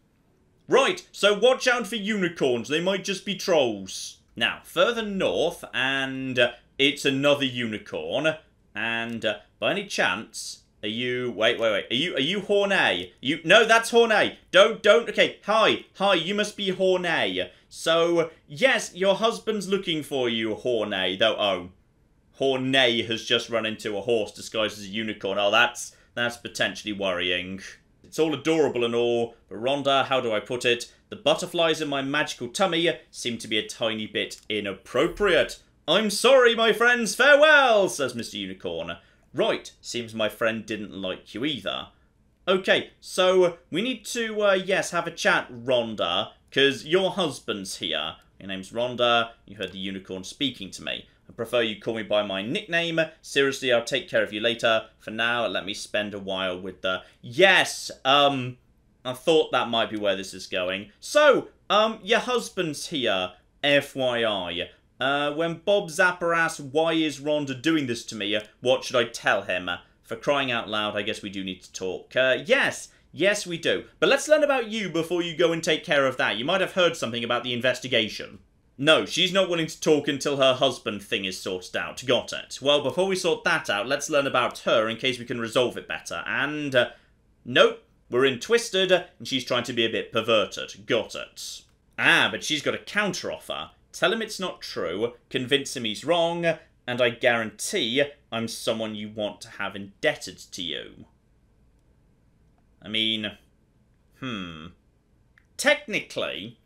Right, so watch out for unicorns. They might just be trolls. Now, further north and... it's another unicorn, and by any chance, are you... Wait. Are you Hornay? No, that's Hornay. Don't. Okay, hi. You must be Hornay. So yes, your husband's looking for you, Hornay. Though, oh, Hornay has just run into a horse disguised as a unicorn. Oh, that's potentially worrying. It's all adorable and all, but Rhonda, how do I put it? The butterflies in my magical tummy seem to be a tiny bit inappropriate. I'm sorry, my friends, farewell, says Mr. Unicorn. Right, seems my friend didn't like you either. Okay, so we need to, yes, have a chat, Rhonda, because your husband's here. Your name's Rhonda, you heard the unicorn speaking to me. I prefer you call me by my nickname. Seriously, I'll take care of you later. For now, let me spend a while with the... Yes, I thought that might be where this is going. So, your husband's here, FYI. When Bob Zapper asks, why is Rhonda doing this to me, what should I tell him? For crying out loud, I guess we do need to talk. Yes, we do. But let's learn about you before you go and take care of that. You might have heard something about the investigation. No, she's not willing to talk until her husband thing is sorted out. Got it. Well, before we sort that out, let's learn about her in case we can resolve it better. And, nope, we're in Twisted, and she's trying to be a bit perverted. Got it. Ah, but she's got a counter-offer. Tell him it's not true, convince him he's wrong, and I guarantee I'm someone you want to have indebted to you. I mean, technically,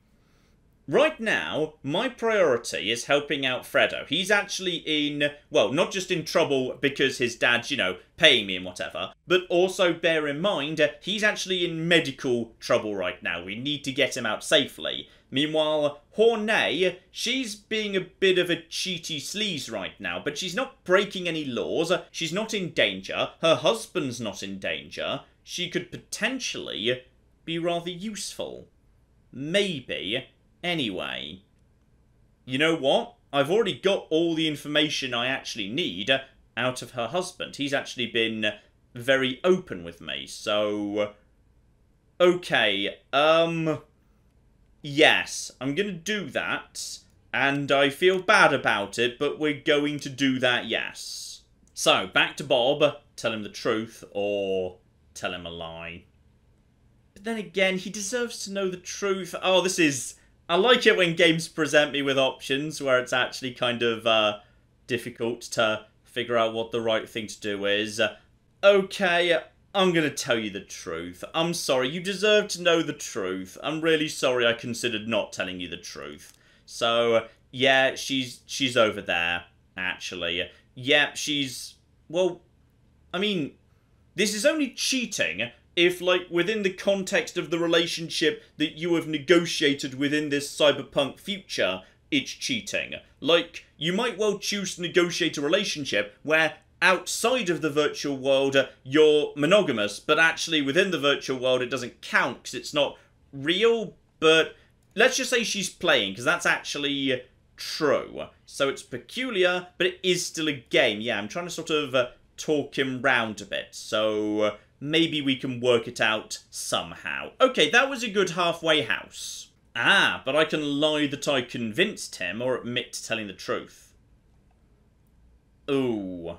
right now, my priority is helping out Freddo. He's actually in, well, not just in trouble because his dad's, you know, paying me and whatever, but also bear in mind, he's actually in medical trouble right now. We need to get him out safely. Meanwhile, Hornay, she's being a bit of a cheaty sleaze right now, but she's not breaking any laws, she's not in danger, her husband's not in danger, she could potentially be rather useful. Maybe. Anyway. You know what? I've already got all the information I actually need out of her husband. He's actually been very open with me, so... Okay, yes, I'm going to do that, and I feel bad about it, but we're going to do that, yes. So, back to Bob, tell him the truth, or tell him a lie. But then again, he deserves to know the truth. Oh, this is... I like it when games present me with options where it's actually kind of difficult to figure out what the right thing to do is. Okay, I'm going to tell you the truth. I'm sorry, you deserve to know the truth. I'm really sorry I considered not telling you the truth. So, yeah, she's over there, actually. Yeah, she's... Well, I mean, this is only cheating if, like, within the context of the relationship that you have negotiated within this cyberpunk future, it's cheating. Like, you might well choose to negotiate a relationship where outside of the virtual world you're monogamous, but actually within the virtual world it doesn't count because it's not real, but let's just say she's playing, because that's actually true. So it's peculiar, but it is still a game. Yeah, I'm trying to sort of talk him round a bit, so maybe we can work it out somehow. Okay, that was a good halfway house. Ah, but I can lie that I convinced him or admit to telling the truth. Ooh.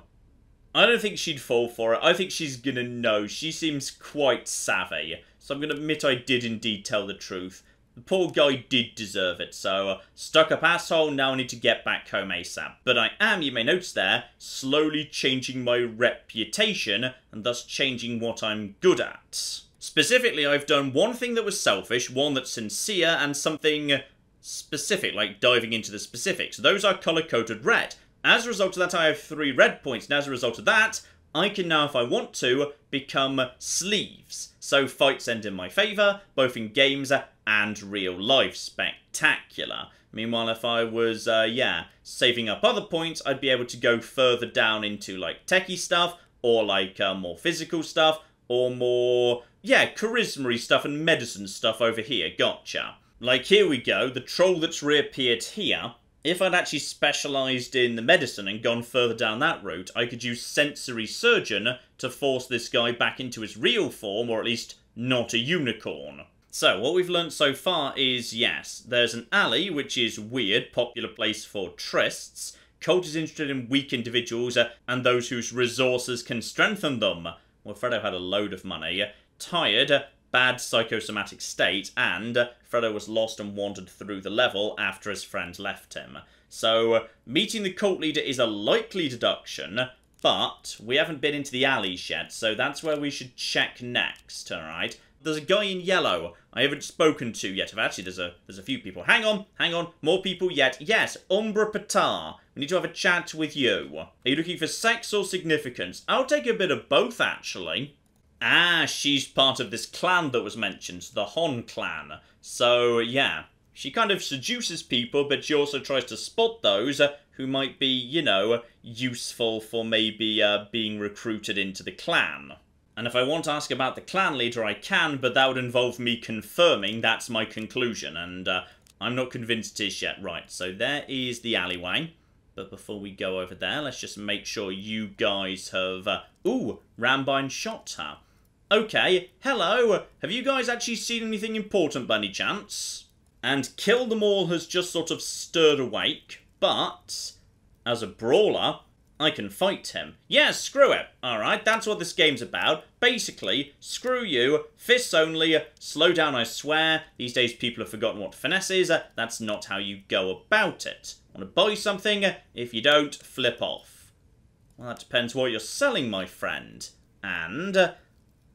I don't think she'd fall for it. I think she's gonna know. She seems quite savvy. So I'm gonna admit I did indeed tell the truth. The poor guy did deserve it, so stuck-up asshole, now I need to get back home ASAP. But I am, you may notice there, slowly changing my reputation, and thus changing what I'm good at. Specifically, I've done one thing that was selfish, one that's sincere, and something specific, like diving into the specifics. Those are colour-coded red. As a result of that, I have 3 red points, and as a result of that, I can now, if I want to, become sleaze. So fights end in my favour, both in games and real life. Spectacular. Meanwhile, if I was, saving up other points, I'd be able to go further down into, like, techie stuff, or, like, more physical stuff, or more, charisma-y stuff and medicine stuff over here. Gotcha. Like, here we go, the troll that's reappeared here. If I'd actually specialised in the medicine and gone further down that route, I could use Sensory Surgeon to force this guy back into his real form, or at least not a unicorn. So, what we've learnt so far is, yes, there's an alley, which is weird, popular place for trysts. Cult is interested in weak individuals and those whose resources can strengthen them. Well, Freddo had a load of money. Tired, bad psychosomatic state, and Freddo was lost and wandered through the level after his friend left him. So, meeting the cult leader is a likely deduction, but we haven't been into the alleys yet, so that's where we should check next, alright? There's a guy in yellow I haven't spoken to yet. Actually, there's a few people. Hang on, more people yet. Yes, Umbra Patar. We need to have a chat with you. Are you looking for sex or significance? I'll take a bit of both, actually. Ah, she's part of this clan that was mentioned, the Hon clan. So, yeah, she kind of seduces people, but she also tries to spot those who might be, you know, useful for maybe being recruited into the clan. And if I want to ask about the clan leader, I can, but that would involve me confirming that's my conclusion, and I'm not convinced it is yet. Right, so there is the alleyway. But before we go over there, let's just make sure you guys have... ooh, Rambine shot her. Okay, hello. Have you guys actually seen anything important by any chance? And Kill Them All has just sort of stirred awake, but as a brawler, I can fight him. Yeah, screw it. Alright, that's what this game's about. Basically, screw you, fists only, slow down I swear. These days people have forgotten what finesse is. That's not how you go about it. Want to buy something? If you don't, flip off. Well, that depends what you're selling, my friend. And,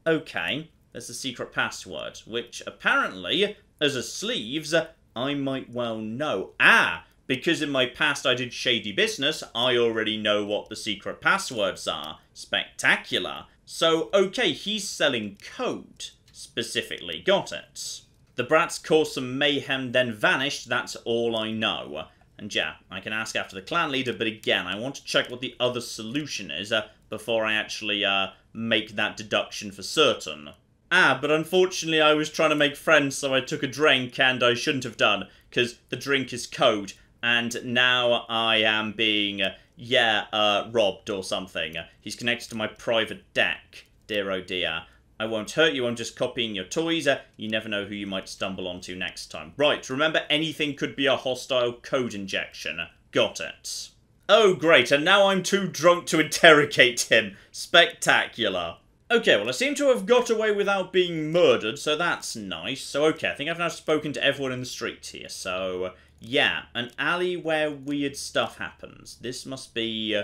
okay, there's a secret password, which apparently, as a sleaze, I might well know. Ah! Because in my past I did shady business, I already know what the secret passwords are. Spectacular. So, okay, he's selling code, specifically. Got it. The brats caused some mayhem, then vanished, that's all I know. And yeah, I can ask after the clan leader, but again, I want to check what the other solution is before I actually make that deduction for certain. Ah, but unfortunately I was trying to make friends, so I took a drink, and I shouldn't have done, because the drink is code. And now I am being, robbed or something. He's connected to my private deck. Dear oh dear. I won't hurt you, I'm just copying your toys. You never know who you might stumble onto next time. Right, remember, anything could be a hostile code injection. Got it. Oh, great, and now I'm too drunk to interrogate him. Spectacular. Okay, well, I seem to have got away without being murdered, so that's nice. So, okay, I think I've now spoken to everyone in the street here, so... yeah, an alley where weird stuff happens. This must be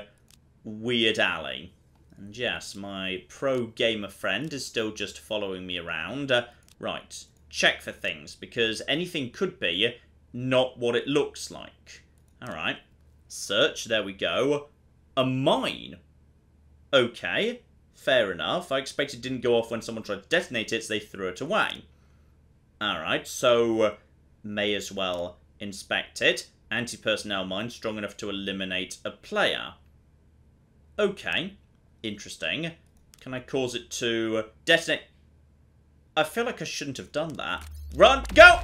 Weird Alley. And yes, my pro-gamer friend is still just following me around. Right, check for things, because anything could be not what it looks like. Alright, search, there we go. A mine. Okay, fair enough. I expect it didn't go off when someone tried to detonate it, so they threw it away. Alright, so may as well... inspect it. Anti-personnel mine strong enough to eliminate a player. Okay. Interesting. Can I cause it to detonate? I feel like I shouldn't have done that. Run! Go!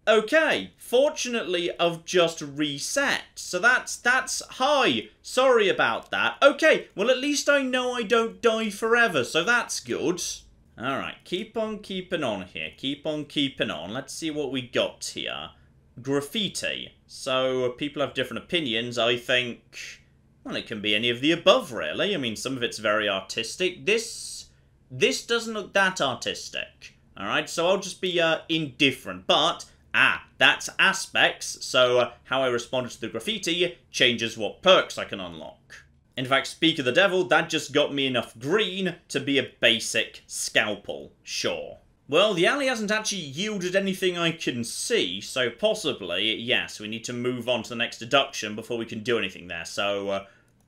Okay. Fortunately, I've just reset. So that's high. Sorry about that. Okay. Well, at least I know I don't die forever, so that's good. Alright, keep on keeping on here. Keep on keeping on. Let's see what we got here. Graffiti. So, people have different opinions. I think... well, it can be any of the above, really. I mean, some of it's very artistic. This doesn't look that artistic. Alright, so I'll just be indifferent. But, that's aspects. So, how I responded to the graffiti changes what perks I can unlock. In fact, speak of the devil, that just got me enough green to be a basic scalpel. Sure. Well, the alley hasn't actually yielded anything I can see, so possibly, yes, we need to move on to the next deduction before we can do anything there. So,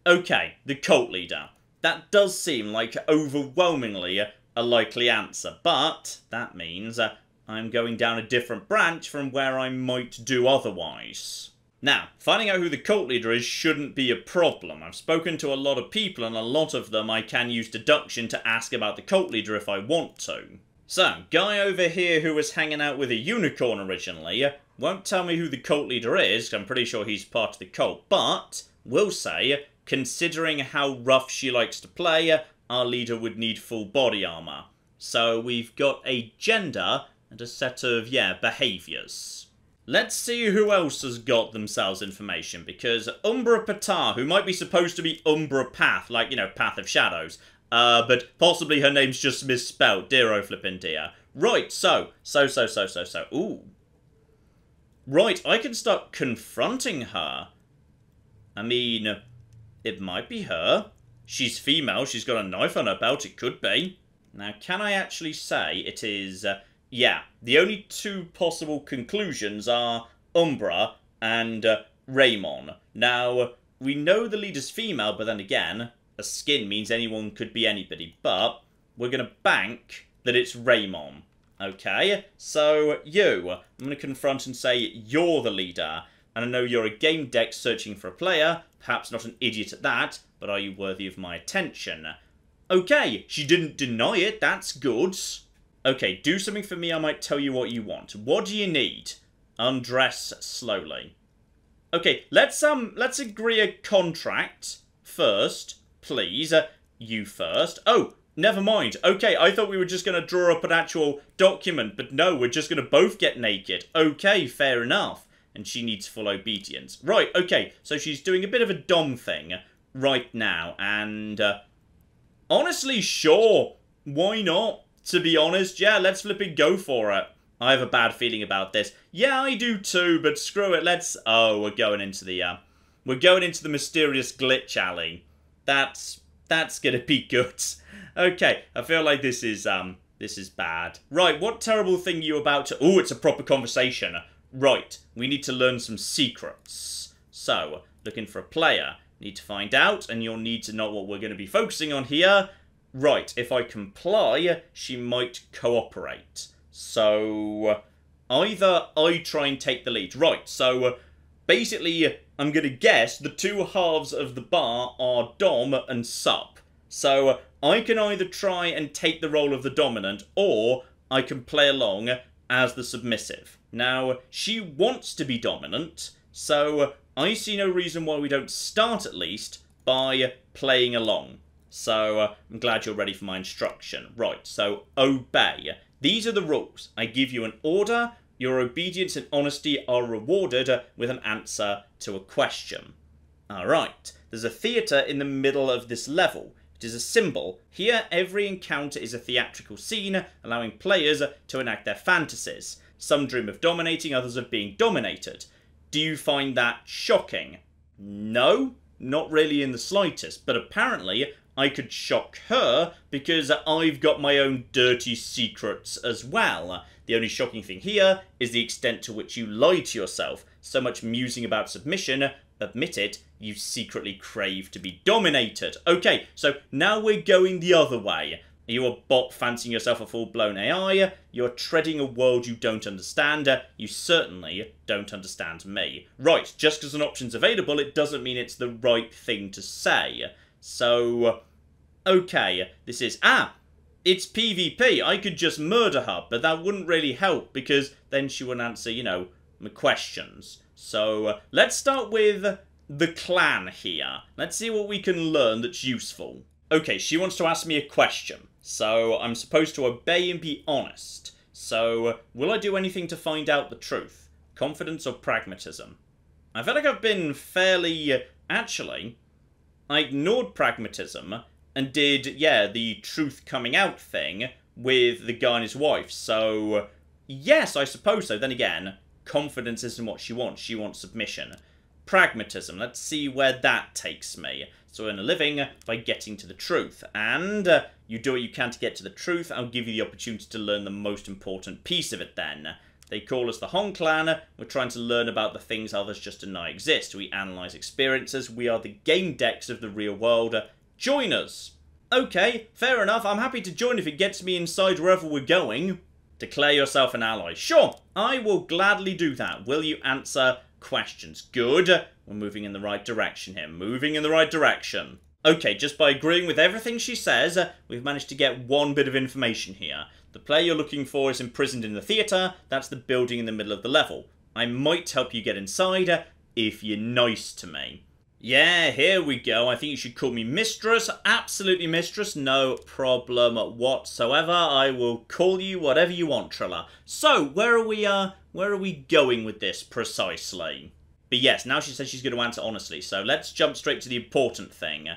okay, the cult leader. That does seem like overwhelmingly a likely answer, but that means I'm going down a different branch from where I might do otherwise. Now, finding out who the cult leader is shouldn't be a problem. I've spoken to a lot of people, and a lot of them I can use deduction to ask about the cult leader if I want to. So, guy over here who was hanging out with a unicorn originally won't tell me who the cult leader is, 'cause I'm pretty sure he's part of the cult, but will say, considering how rough she likes to play, our leader would need full body armor. So we've got a gender and a set of, behaviours. Let's see who else has got themselves information, because Umbra Patar, who might be supposed to be Umbra Path, like, Path of Shadows, but possibly her name's just misspelled, dear oh flippin' dear. Right, so. Ooh. Right, I can start confronting her. I mean, it might be her. She's female, she's got a knife on her belt, it could be. Now, can I actually say it is... the only two possible conclusions are Umbra and Raymond. Now, we know the leader's female, but then again, a skin means anyone could be anybody, but we're going to bank that it's Raymond. Okay, so I'm going to confront and say you're the leader, and I know you're a game deck searching for a player, perhaps not an idiot at that, but are you worthy of my attention? Okay, she didn't deny it, that's good. Okay, do something for me, I might tell you what you want. What do you need? Undress slowly. Okay, let's agree a contract first, please. You first. Oh, never mind. Okay, I thought we were just going to draw up an actual document, but no, we're just going to both get naked. Okay, fair enough. And she needs full obedience. Right, okay, so she's doing a bit of a dom thing right now, and honestly, sure, why not? To be honest, let's flipping go for it. I have a bad feeling about this. Yeah, I do too, but screw it, let's... oh, we're going into the mysterious glitch alley. That's gonna be good. Okay, I feel like this is bad. Right, what terrible thing are you about to... ooh, it's a proper conversation. Right, we need to learn some secrets. So, looking for a player. Need to find out, and you'll need to know what we're going to be focusing on here. Right, if I comply, she might cooperate. So, either I try and take the lead. Right, so, basically, I'm going to guess the two halves of the bar are dom and sup. So, I can either try and take the role of the dominant, or I can play along as the submissive. Now, she wants to be dominant, so I see no reason why we don't start, at least, by playing along. So, I'm glad you're ready for my instruction. Right, so, obey. These are the rules. I give you an order. Your obedience and honesty are rewarded with an answer to a question. Alright, there's a theatre in the middle of this level. It is a symbol. Here, every encounter is a theatrical scene, allowing players to enact their fantasies. Some dream of dominating, others of being dominated. Do you find that shocking? No, not really in the slightest, but apparently I could shock her because I've got my own dirty secrets as well. The only shocking thing here is the extent to which you lie to yourself. So much musing about submission, admit it, you secretly crave to be dominated. Okay, so now we're going the other way. Are you a bot fancying yourself a full-blown AI? You're treading a world you don't understand. You certainly don't understand me. Right, just because an option's available, it doesn't mean it's the right thing to say. So, okay, this is... it's PvP. I could just murder her, but that wouldn't really help because then she wouldn't answer, you know, my questions. So, let's start with the clan here. Let's see what we can learn that's useful. Okay, she wants to ask me a question. So I'm supposed to obey and be honest. So will I do anything to find out the truth? Confidence or pragmatism? I feel like I've been fairly... Actually, I ignored pragmatism and did, yeah, the truth coming out thing with the guy and his wife. So, yes, I suppose so. Then again, confidence isn't what she wants. She wants submission. Pragmatism. Let's see where that takes me. So earn a living by getting to the truth. And you do what you can to get to the truth. I'll give you the opportunity to learn the most important piece of it then. They call us the Hong Clan. We're trying to learn about the things others just deny exist. We analyse experiences. We are the Gamedecks of the real world. Join us. Okay, fair enough. I'm happy to join if it gets me inside wherever we're going. Declare yourself an ally. Sure, I will gladly do that. Will you answer questions? Good. We're moving in the right direction here. Moving in the right direction. Okay, just by agreeing with everything she says, we've managed to get one bit of information here. The player you're looking for is imprisoned in the theatre. That's the building in the middle of the level. I might help you get inside if you're nice to me. Yeah, here we go. I think you should call me Mistress. Absolutely Mistress. No problem whatsoever. I will call you whatever you want, Trilla. So, where are we going with this precisely? But yes, now she says she's going to answer honestly. So let's jump straight to the important thing.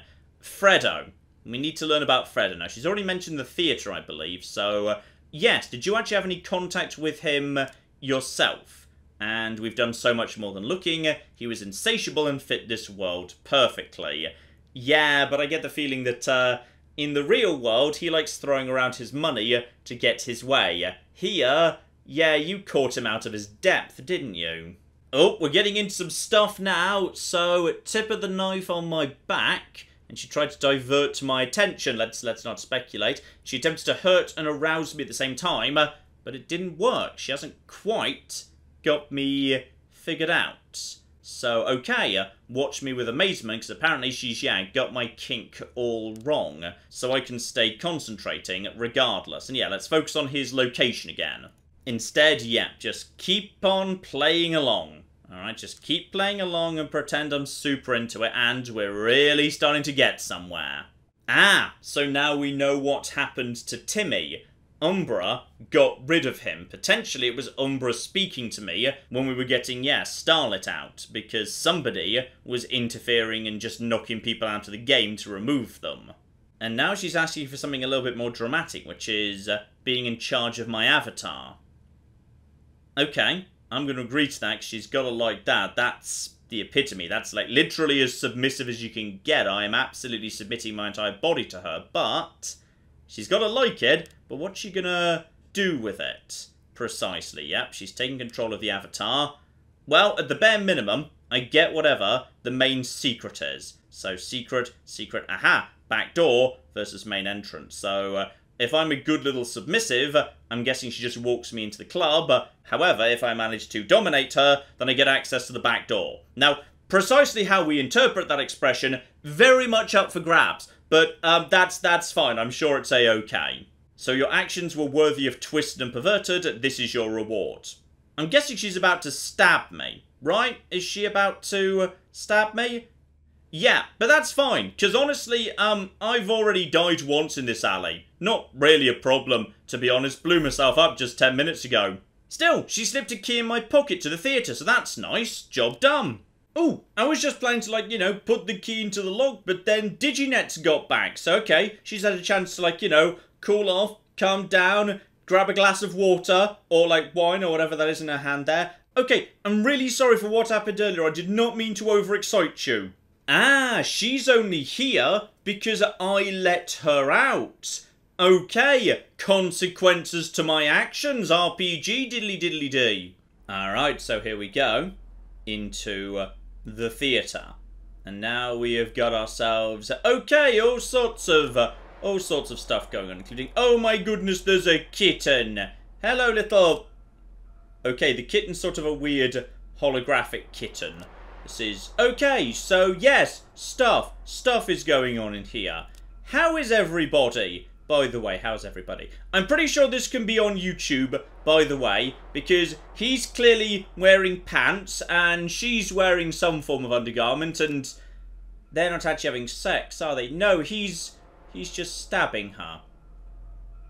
Fredo. We need to learn about Fredo. Now, she's already mentioned the theatre, I believe. So, yes, did you actually have any contact with him yourself? And we've done so much more than looking. He was insatiable and fit this world perfectly. Yeah, but I get the feeling that in the real world, he likes throwing around his money to get his way. Here, yeah, you caught him out of his depth, didn't you? Oh, we're getting into some stuff now. So, tip of the knife on my back. And she tried to divert my attention. Let's not speculate. She attempted to hurt and arouse me at the same time. But it didn't work. She hasn't quite got me figured out. So, okay, watch me with amazement, because apparently she's, yeah, got my kink all wrong. So I can stay concentrating regardless. And yeah, let's focus on his location again. Instead, yeah, just keep on playing along. Alright, just keep playing along and pretend I'm super into it, and we're really starting to get somewhere. Ah, so now we know what happened to Timmy. Umbra got rid of him. Potentially it was Umbra speaking to me when we were getting, yeah, Starlit out, because somebody was interfering and just knocking people out of the game to remove them. And now she's asking for something a little bit more dramatic, which is being in charge of my avatar. Okay, I'm going to agree to that, because she's got to like that. That's the epitome. That's like literally as submissive as you can get. I am absolutely submitting my entire body to her, but she's got to like it. But what's she gonna do with it? Precisely, yep, she's taking control of the avatar. Well, at the bare minimum, I get whatever the main secret is. So, secret, aha, back door versus main entrance. So, if I'm a good little submissive, I'm guessing she just walks me into the club. However, if I manage to dominate her, then I get access to the back door. Now, precisely how we interpret that expression, very much up for grabs. But that's fine, I'm sure it's a-okay. So your actions were worthy of twisted and perverted, this is your reward. I'm guessing she's about to stab me, right? Is she about to stab me? Yeah, but that's fine, because honestly, I've already died once in this alley. Not really a problem, to be honest, blew myself up just 10 minutes ago. Still, she slipped a key in my pocket to the theatre, so that's nice, job done. Ooh, I was just planning to, like, you know, put the key into the lock, but then Diginet's got back, so okay, she's had a chance to, like, you know, cool off, calm down, grab a glass of water, or like wine or whatever that is in her hand there. Okay, I'm really sorry for what happened earlier. I did not mean to overexcite you. Ah, she's only here because I let her out. Okay, consequences to my actions, RPG diddly diddly dee. Alright, so here we go into the theatre. And now we have got ourselves, okay, all sorts of stuff going on, including, oh my goodness, there's a kitten. Hello, little... Okay, the kitten's sort of a weird holographic kitten. This is... Okay, so yes, stuff is going on in here. How is everybody? By the way, how's everybody? I'm pretty sure this can be on YouTube, by the way, because he's clearly wearing pants, and she's wearing some form of undergarment, and they're not actually having sex, are they? No, he's just stabbing her.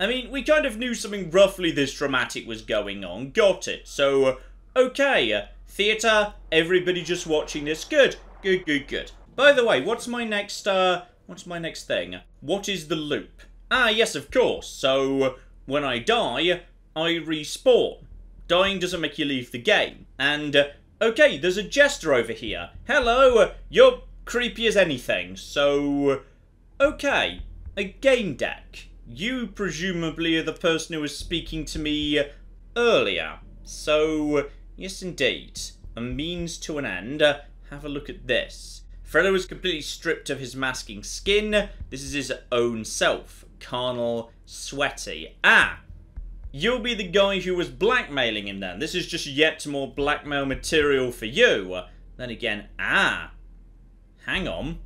I mean, we kind of knew something roughly this dramatic was going on. Got it. So, okay. Theatre, everybody just watching this. Good. Good, good, good. By the way, what's my next thing? What is the loop? Ah, yes, of course. So, when I die, I respawn. Dying doesn't make you leave the game. And, okay, there's a jester over here. Hello, you're creepy as anything. So, okay, a game deck. You presumably are the person who was speaking to me earlier. So, yes indeed, a means to an end. Have a look at this. Fredo is completely stripped of his masking skin. This is his own self. Carnal, sweaty. Ah! You'll be the guy who was blackmailing him then. This is just yet more blackmail material for you. Then again, hang on.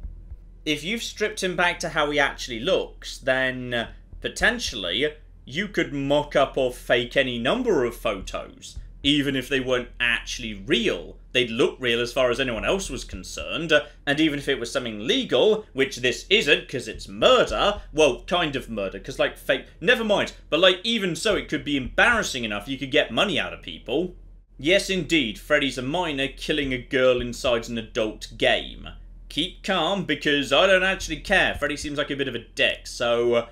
If you've stripped him back to how he actually looks, then potentially you could mock up or fake any number of photos. Even if they weren't actually real, they'd look real as far as anyone else was concerned. And even if it was something legal, which this isn't because it's murder, well, kind of murder, because like fake, never mind, but like even so it could be embarrassing enough you could get money out of people. Yes indeed, Freddy's a minor killing a girl inside an adult game. Keep calm because I don't actually care. Freddy seems like a bit of a dick, so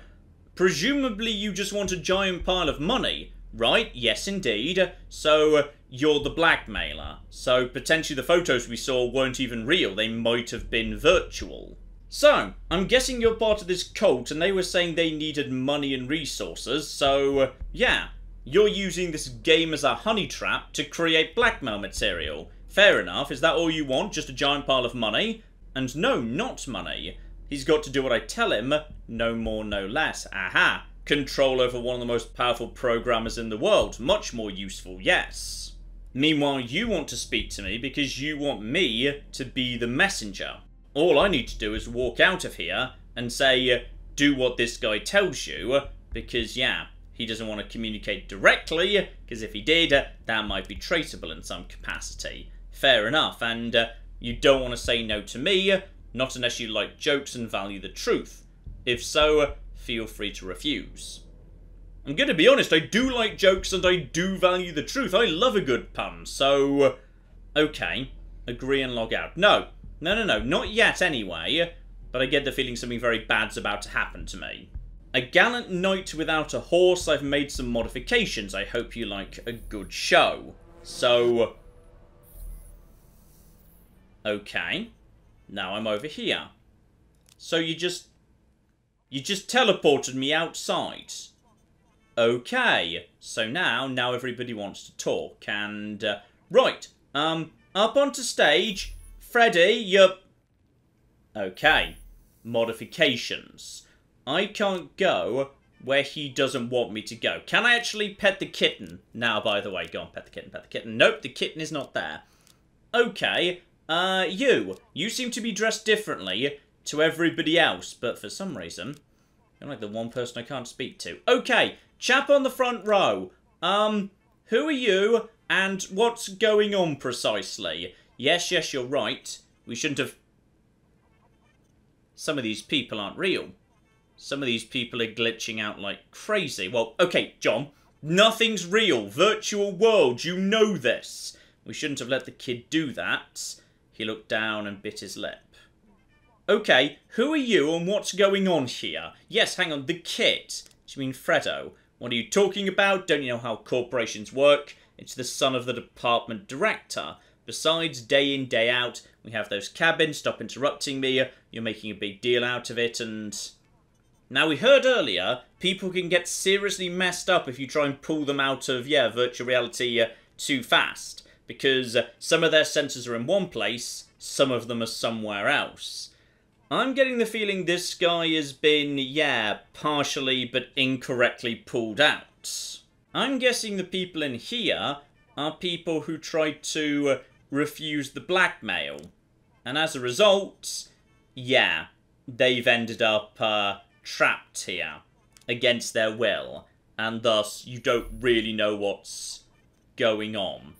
presumably you just want a giant pile of money. Right, yes indeed. So, you're the blackmailer. So, potentially the photos we saw weren't even real. They might have been virtual. So, I'm guessing you're part of this cult and they were saying they needed money and resources. So, yeah. You're using this game as a honey trap to create blackmail material. Fair enough. Is that all you want? Just a giant pile of money? And no, not money. He's got to do what I tell him. No more, no less. Aha. Control over one of the most powerful programmers in the world. Much more useful, yes. Meanwhile, you want to speak to me because you want me to be the messenger. All I need to do is walk out of here and say, do what this guy tells you, because, yeah, he doesn't want to communicate directly, because if he did, that might be traceable in some capacity. Fair enough, and you don't want to say no to me, not unless you like jokes and value the truth. If so, feel free to refuse. I'm going to be honest, I do like jokes and I do value the truth. I love a good pun, so okay, agree and log out. No, not yet anyway, but I get the feeling something very bad's about to happen to me. A gallant knight without a horse. I've made some modifications. I hope you like a good show. So, okay, now I'm over here. So you just teleported me outside. Okay, so now everybody wants to talk, and, right, up onto stage, Freddy, you're... Okay, modifications. I can't go where he doesn't want me to go. Can I actually pet the kitten? Now, by the way, go on, pet the kitten, pet the kitten. Nope, the kitten is not there. Okay, you seem to be dressed differently to everybody else, but for some reason, you're like the one person I can't speak to. Okay, chap on the front row. Who are you, and what's going on precisely? Yes, you're right. We shouldn't have... Some of these people aren't real. Some of these people are glitching out like crazy. Well, okay, John, nothing's real. Virtual world, you know this. We shouldn't have let the kid do that. He looked down and bit his lip. Okay, who are you and what's going on here? Yes, hang on, the kid. Do you mean Fredo? What are you talking about? Don't you know how corporations work? It's the son of the department director. Besides, day in, day out, we have those cabins. Stop interrupting me. You're making a big deal out of it, and... Now, we heard earlier, people can get seriously messed up if you try and pull them out of, yeah, virtual reality too fast. Because some of their sensors are in one place, some of them are somewhere else. I'm getting the feeling this guy has been, yeah, partially but incorrectly pulled out. I'm guessing the people in here are people who tried to refuse the blackmail. And as a result, yeah, they've ended up trapped here against their will. And thus, you don't really know what's going on.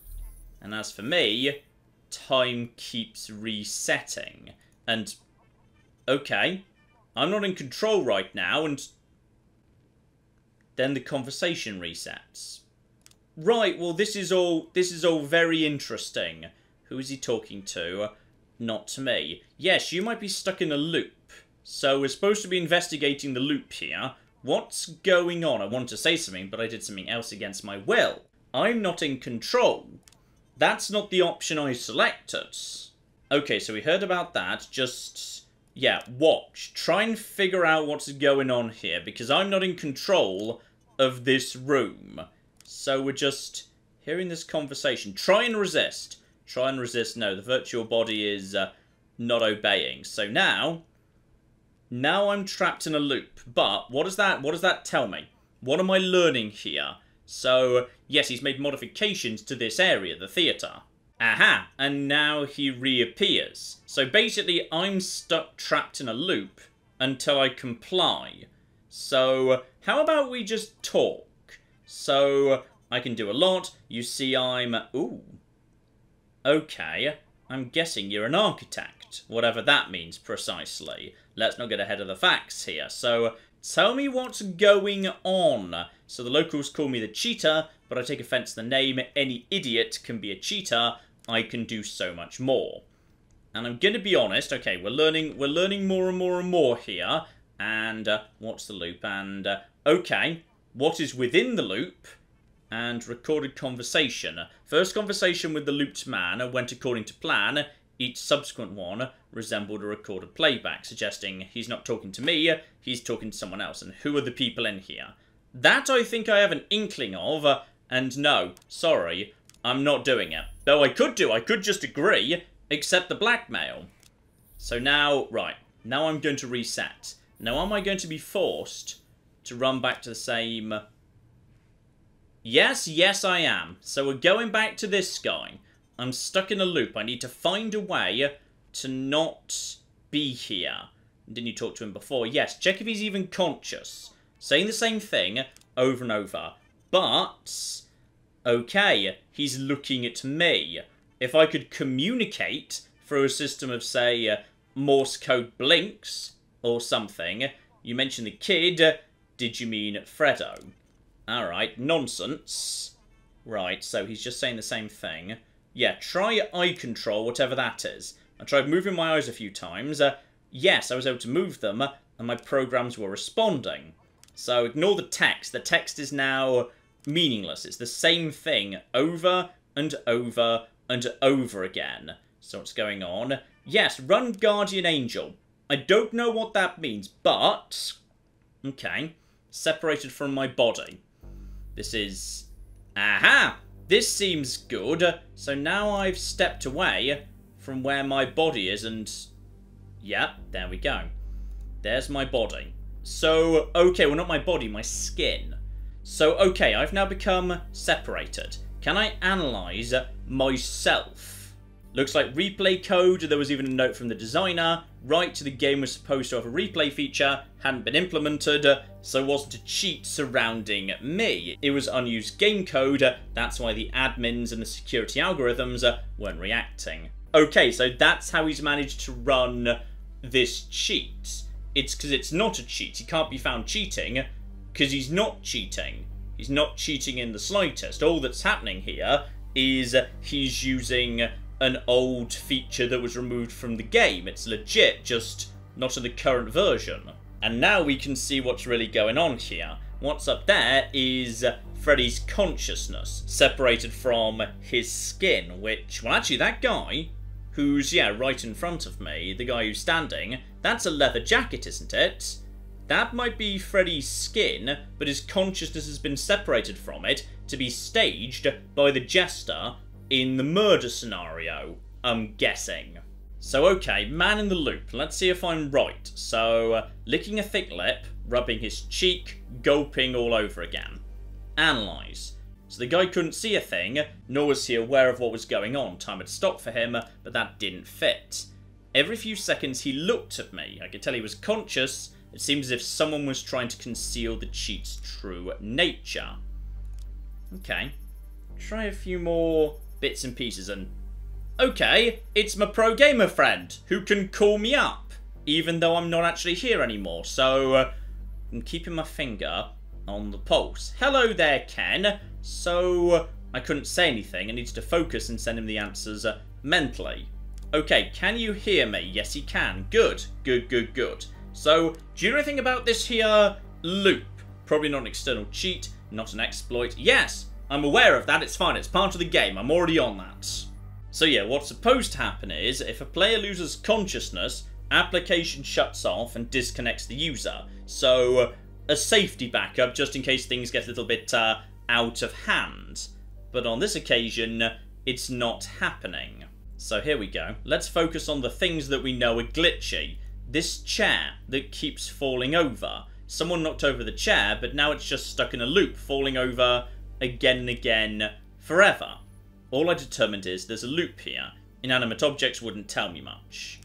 And as for me, time keeps resetting. And... okay, I'm not in control right now, and... then the conversation resets. Right, well this is all very interesting. Who is he talking to? Not to me. Yes, you might be stuck in a loop. So we're supposed to be investigating the loop here. What's going on? I wanted to say something, but I did something else against my will. I'm not in control. That's not the option I selected. Okay, so we heard about that. Just, yeah, watch. Try and figure out what's going on here, because I'm not in control of this room. So we're just hearing this conversation. Try and resist. Try and resist. No, the virtual body is not obeying. So now I'm trapped in a loop. But what does that tell me? What am I learning here? So, yes, he's made modifications to this area, the theatre. Aha! And now he reappears. So basically, I'm stuck trapped in a loop until I comply. So, how about we just talk? So, I can do a lot. You see I'm... Ooh. Okay. I'm guessing you're an architect. Whatever that means precisely. Let's not get ahead of the facts here. So, tell me what's going on. So the locals call me the cheater, but I take offense to the name. Any idiot can be a cheater. I can do so much more. And I'm going to be honest. Okay, we're learning more and more and more here. And what's the loop? And okay, what is within the loop? And recorded conversation. First conversation with the looped man went according to plan. Each subsequent one resembled a recorded playback, suggesting he's not talking to me, he's talking to someone else. And who are the people in here? That I think I have an inkling of, and no, sorry, I'm not doing it. Though I could just agree, accept the blackmail. So now, right, now I'm going to reset. Now am I going to be forced to run back to the same... Yes, I am. So we're going back to this guy. I'm stuck in a loop. I need to find a way to not be here. Didn't you talk to him before? Yes, check if he's even conscious. Saying the same thing over and over. But, okay, he's looking at me. If I could communicate through a system of, say, Morse code blinks or something. You mentioned the kid. Did you mean Fredo? Alright, nonsense. Right, so he's just saying the same thing. Yeah, try eye control, whatever that is. I tried moving my eyes a few times. Yes, I was able to move them, and my programs were responding. So ignore the text. The text is now meaningless. It's the same thing over and over and over again. So what's going on? Yes, run Guardian Angel. I don't know what that means, but... Okay. Separated from my body. This is... Aha! This seems good. So now I've stepped away from where my body is and... Yeah, there we go. There's my body. So, okay, well not my body, my skin. So, okay, I've now become separated. Can I analyse myself? Looks like replay code. There was even a note from the designer. Right, the game was supposed to have a replay feature. Hadn't been implemented, so it wasn't a cheat surrounding me. It was unused game code. That's why the admins and the security algorithms weren't reacting. Okay, so that's how he's managed to run this cheat. It's because it's not a cheat. He can't be found cheating because he's not cheating. He's not cheating in the slightest. All that's happening here is he's using an old feature that was removed from the game. It's legit, just not in the current version. And now we can see what's really going on here. What's up there is Freddy's consciousness, separated from his skin, which, well actually that guy, who's, yeah, right in front of me, the guy who's standing, that's a leather jacket, isn't it? That might be Freddy's skin, but his consciousness has been separated from it to be staged by the jester in the murder scenario, I'm guessing. So okay, man in the loop, let's see if I'm right. So, licking a thick lip, rubbing his cheek, gulping all over again. Analyse. So the guy couldn't see a thing, nor was he aware of what was going on. Time had stopped for him, but that didn't fit. Every few seconds he looked at me. I could tell he was conscious. It seems as if someone was trying to conceal the cheat's true nature. Okay. Try a few more bits and pieces and... Okay, it's my pro gamer friend who can call me up, even though I'm not actually here anymore. So, I'm keeping my finger on the pulse. Hello there, Ken. So, I couldn't say anything. I needed to focus and send him the answers mentally. Okay, can you hear me? Yes, he can. Good. Good, good, good. So, do you know anything about this here loop? Probably not an external cheat, not an exploit. Yes, I'm aware of that. It's fine. It's part of the game. I'm already on that. So yeah, what's supposed to happen is, if a player loses consciousness, application shuts off and disconnects the user. So, a safety backup just in case things get a little bit out of hand. But on this occasion, it's not happening. So here we go. Let's focus on the things that we know are glitchy. This chair that keeps falling over. Someone knocked over the chair, but now it's just stuck in a loop, falling over again and again forever. All I determined is there's a loop here. Inanimate objects wouldn't tell me much.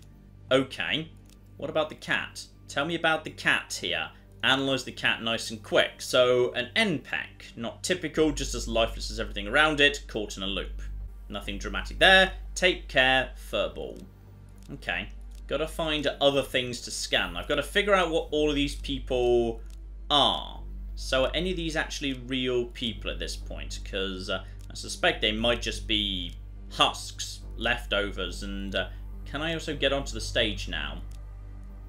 Okay, what about the cat? Tell me about the cat here. Analyse the cat nice and quick. So, an NPEC. Not typical, just as lifeless as everything around it, caught in a loop. Nothing dramatic there. Take care, furball. Okay, gotta find other things to scan. I've got to figure out what all of these people are. So, are any of these actually real people at this point? Because I suspect they might just be husks, leftovers, and can I also get onto the stage now?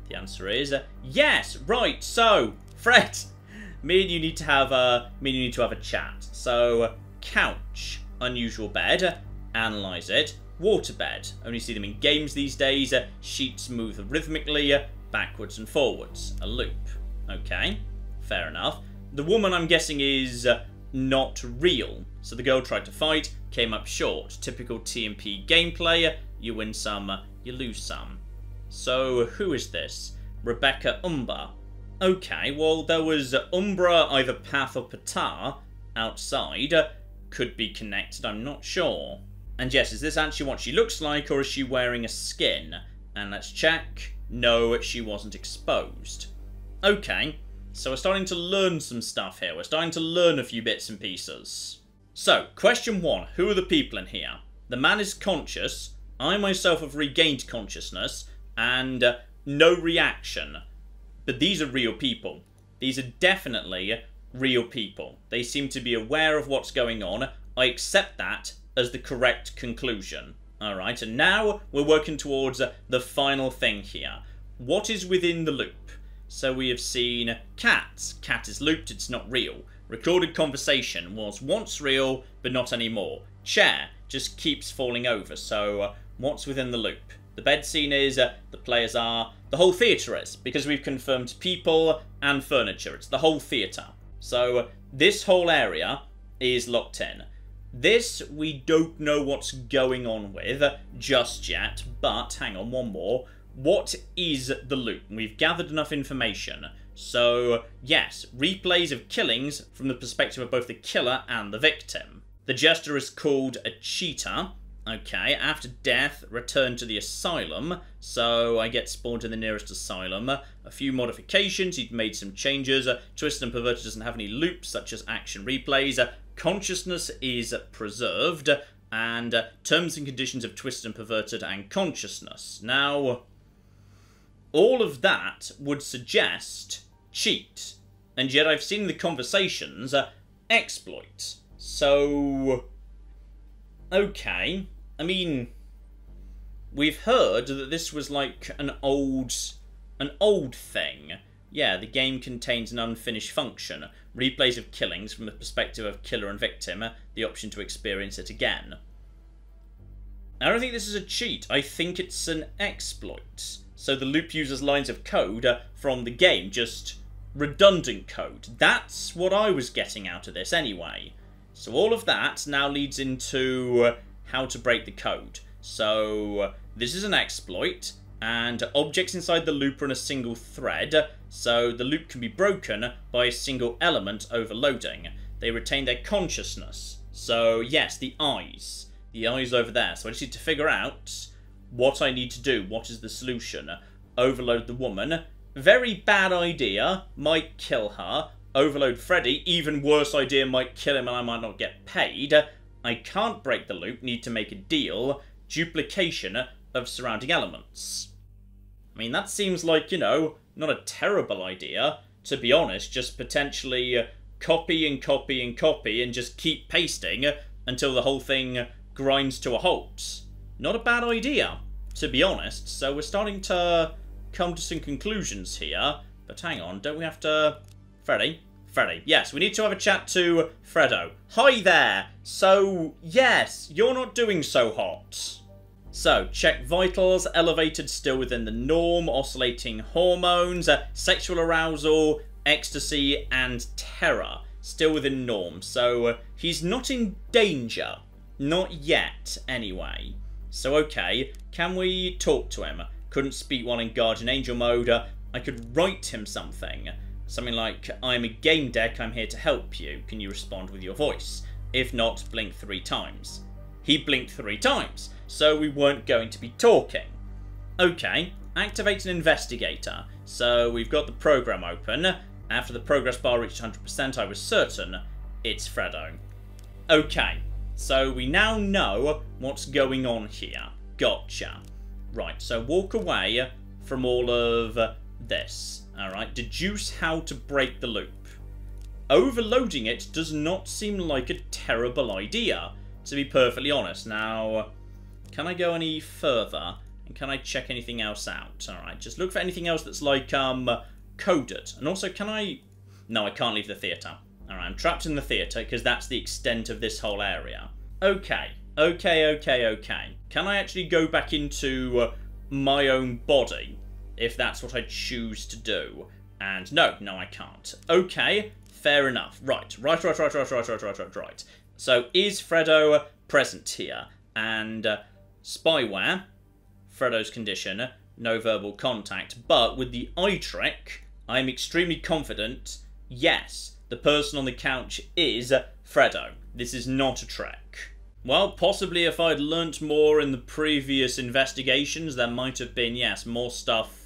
The answer is yes. Right. So, Fred, me and you need to have a chat. So, couch, unusual bed, analyze it. Waterbed, only see them in games these days. Sheets move rhythmically, backwards and forwards. A loop. Okay, fair enough. The woman, I'm guessing, is not real. So the girl tried to fight, came up short. Typical TMP gameplay. You win some, you lose some. So, who is this? Rebecca Umber. Okay, well, there was Umbra, either Path or Patar, outside. Could be connected, I'm not sure. And yes, is this actually what she looks like, or is she wearing a skin? And let's check. No, she wasn't exposed. Okay, so we're starting to learn some stuff here. We're starting to learn a few bits and pieces. So, question 1. Who are the people in here? The man is conscious. I myself have regained consciousness. And no reaction. But these are real people. These are definitely real people. They seem to be aware of what's going on. I accept that as the correct conclusion. Alright, and now we're working towards the final thing here. What is within the loop? So we have seen cats. Cat is looped, it's not real. Recorded conversation was once real, but not anymore. Chair just keeps falling over, so what's within the loop? The bed scene is, the players are, the whole theatre is, because we've confirmed people and furniture. It's the whole theatre. So this whole area is locked in. This, we don't know what's going on with just yet, but hang on, one more. What is the loop? We've gathered enough information. So, yes, replays of killings from the perspective of both the killer and the victim. The jester is called a cheater. Okay, after death, return to the asylum. So, I get spawned in the nearest asylum. A few modifications, he'd made some changes. Twisted and Perverted doesn't have any loops, such as action replays. Consciousness is preserved, and terms and conditions of Twisted and Perverted and consciousness. Now, all of that would suggest cheat, and yet I've seen the conversations exploit. So, okay, I mean, we've heard that this was like an old thing. Yeah, the game contains an unfinished function. Replays of killings from the perspective of killer and victim. The option to experience it again. I don't think this is a cheat. I think it's an exploit. So the loop uses lines of code from the game, just redundant code. That's what I was getting out of this anyway. So all of that now leads into how to break the code. So this is an exploit, and objects inside the loop are in a single thread, so the loop can be broken by a single element overloading. They retain their consciousness. So yes, the eyes. The eyes over there. So I just need to figure out what I need to do. What is the solution? Overload the woman. Very bad idea. Might kill her. Overload Freddy. Even worse idea. Might kill him and I might not get paid. I can't break the loop. Need to make a deal. Duplication of surrounding elements. I mean, that seems like, you know, not a terrible idea. To be honest, just potentially copy and copy and copy and just keep pasting until the whole thing grinds to a halt. Not a bad idea, to be honest. So we're starting to come to some conclusions here. But hang on, don't we have to... Freddy? Yes, we need to have a chat to Fredo. Hi there! So, yes, you're not doing so hot. So, check vitals, elevated, still within the norm, oscillating hormones, sexual arousal, ecstasy, and terror, still within norm. So, he's not in danger. Not yet, anyway. So, okay, can we talk to him? Couldn't speak while in Guardian Angel mode. I could write him something. Something like, I'm a Gamedec, I'm here to help you. Can you respond with your voice? If not, blink 3 times. He blinked 3 times, so we weren't going to be talking. Okay, activate an investigator. So we've got the program open. After the progress bar reached 100%, I was certain it's Fredo. Okay, so we now know what's going on here. Gotcha. Right, so walk away from all of this. Alright, deduce how to break the loop. Overloading it does not seem like a terrible idea, to be perfectly honest. Now, can I go any further? And can I check anything else out? Alright, just look for anything else that's like, coded. And also, can I... No, I can't leave the theatre. Alright, I'm trapped in the theatre, because that's the extent of this whole area. Okay. Can I actually go back into my own body? If that's what I choose to do. And no, I can't. Okay, fair enough. Right. So, is Fredo present here? And spyware, Fredo's condition, no verbal contact. But with the eye trick, I'm extremely confident, yes, the person on the couch is Fredo. This is not a trick. Well, possibly if I'd learnt more in the previous investigations, there might have been, yes, more stuff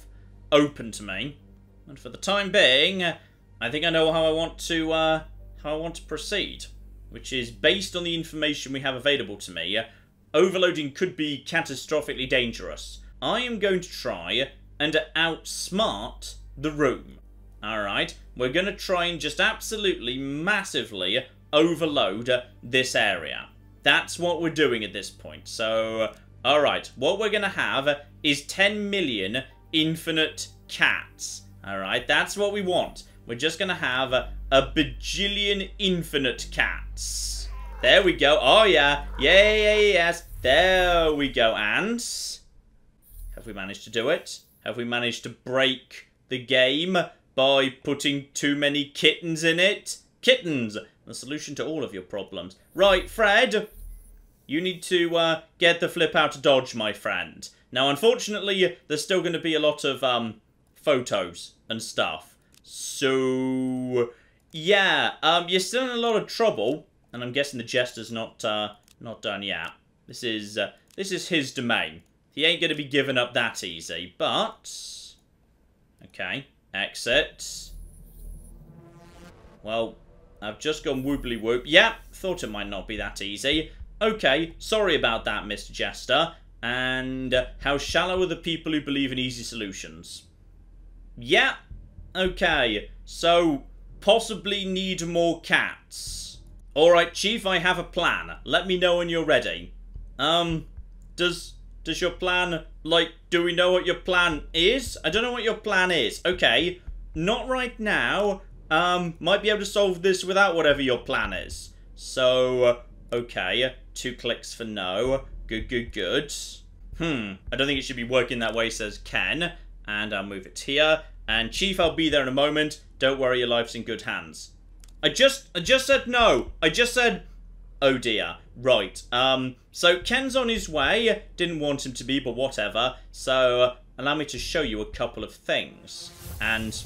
open to me. And for the time being, I think I know how I want to proceed, which is based on the information we have available to me. Overloading could be catastrophically dangerous. I am going to try and outsmart the room. Alright, we're going to try and just absolutely massively overload this area. That's what we're doing at this point. So, alright, what we're going to have is 10 million infinite cats. Alright, that's what we want. We're just going to have a bajillion infinite cats. There we go. Oh, yeah. Yes. There we go. And have we managed to do it? Have we managed to break the game by putting too many kittens in it? Kittens! The solution to all of your problems. Right, Fred. You need to get the flip out of Dodge, my friend. Now, unfortunately, there's still going to be a lot of photos and stuff. So, yeah, you're still in a lot of trouble, and I'm guessing the jester's not done yet. This is his domain. He ain't going to be given up that easy. But okay, exit. Well, I've just gone whooply whoop. Yeah, thought it might not be that easy. Okay, sorry about that, Mr. Jester. And how shallow are the people who believe in easy solutions? Yeah, okay. So, possibly need more cats. Alright, Chief, I have a plan. Let me know when you're ready. Does your plan, like, do we know what your plan is? I don't know what your plan is. Okay, not right now. Might be able to solve this without whatever your plan is. So, okay, 2 clicks for no. Good. I don't think it should be working that way, says Ken. And I'll move it here. And Chief, I'll be there in a moment. Don't worry, your life's in good hands. I just said no. I just said, oh dear. Right. So Ken's on his way. Didn't want him to be, but whatever. So allow me to show you a couple of things. And...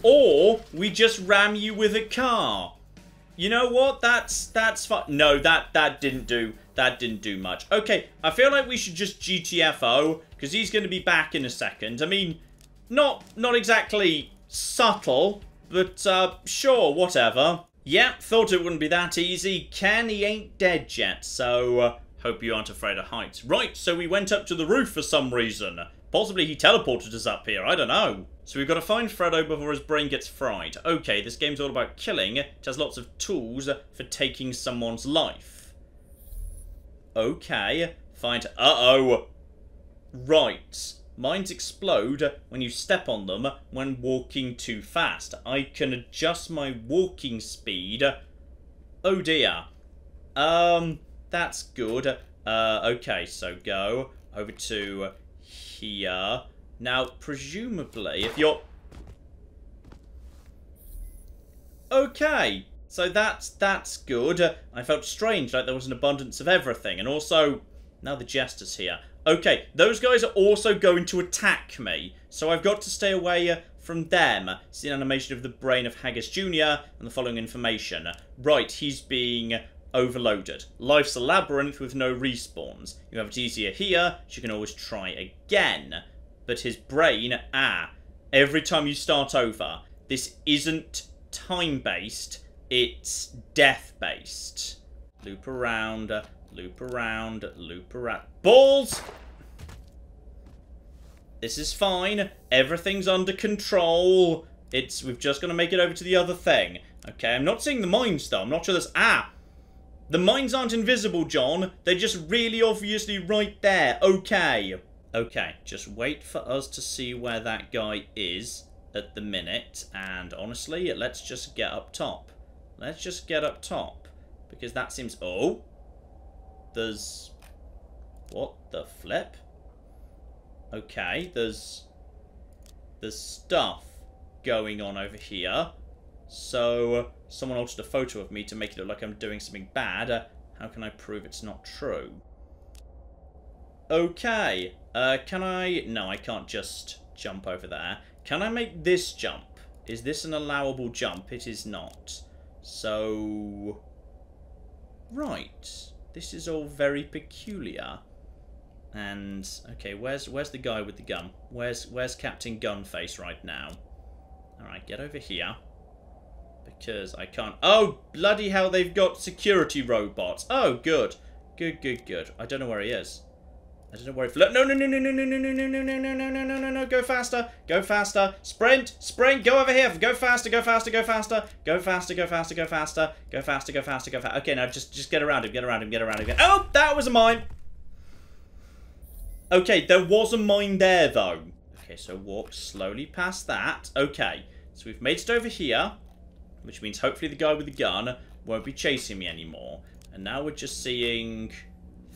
or we just ram you with a car. You know what? That's fine. No, that didn't do much. Okay, I feel like we should just GTFO, because he's going to be back in a second. I mean, not exactly subtle, but sure, whatever. Yeah, thought it wouldn't be that easy. Ken, he ain't dead yet, so hope you aren't afraid of heights. Right, so we went up to the roof for some reason. Possibly he teleported us up here, I don't know. So we've got to find Freddo before his brain gets fried. Okay, this game's all about killing. It has lots of tools for taking someone's life. Okay, find... Uh-oh. Right. Mines explode when you step on them when walking too fast. I can adjust my walking speed. Oh dear. That's good. Okay, so go over to here. Now, presumably, if you're... Okay, so that's good. I felt strange, like there was an abundance of everything. And also, now the Jester's here. Okay, those guys are also going to attack me. So I've got to stay away from them. It's the animation of the brain of Haggis Jr. and the following information. Right, he's being overloaded. Life's a labyrinth with no respawns. You have it easier here, so you can always try again. But his brain, every time you start over, this isn't time-based, it's death-based. Loop around, loop around, loop around. Balls! This is fine. Everything's under control. We've just got to make it over to the other thing. Okay, I'm not seeing the mines, though. I'm not sure there's... The mines aren't invisible, John. They're just really obviously right there. Okay. Okay, just wait for us to see where that guy is at the minute. And honestly, let's just get up top. Let's just get up top. Because that seems... Oh! There's... What the flip? Okay, there's stuff going on over here. So, someone altered a photo of me to make it look like I'm doing something bad. How can I prove it's not true? Okay. Can I... No, I can't just jump over there. Can I make this jump? Is this an allowable jump? It is not. So... Right. This is all very peculiar. And, okay, where's the guy with the gun? Where's Captain Gunface right now? Alright, get over here. Because I can't... Oh, bloody hell, they've got security robots. Oh, good. Good, good, good. I don't know where he is. I don't know where he... No, no, no, no, no, no, no, no, no, no, no, no, no, no, no, no, no, go faster. Go faster. Sprint, sprint, go over here. Go faster, go faster, go faster. Go faster, go faster, go faster. Go faster, go faster, go faster. Okay, now just get around him, get around him, get around him. Oh, that was a mine. Okay, there was a mine there, though. Okay, so walk slowly past that. Okay, so we've made it over here, which means hopefully the guy with the gun won't be chasing me anymore. And now we're just seeing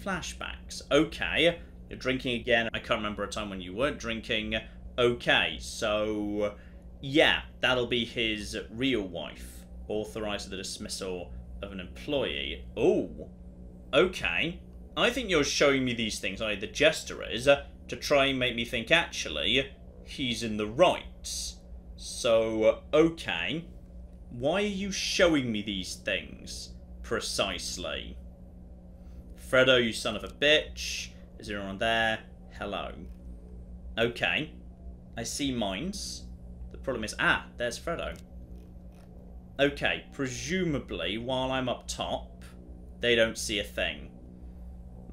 flashbacks. Okay, you're drinking again. I can't remember a time when you weren't drinking. Okay, so yeah, that'll be his real wife. Authorized the dismissal of an employee. Oh, okay. I think you're showing me these things, the Jester is, to try and make me think, actually, he's in the right. So, okay. Why are you showing me these things, precisely? Freddo, you son of a bitch. Is there anyone there? Hello. Okay. I see mines. The problem is, there's Freddo. Okay, presumably, while I'm up top, they don't see a thing.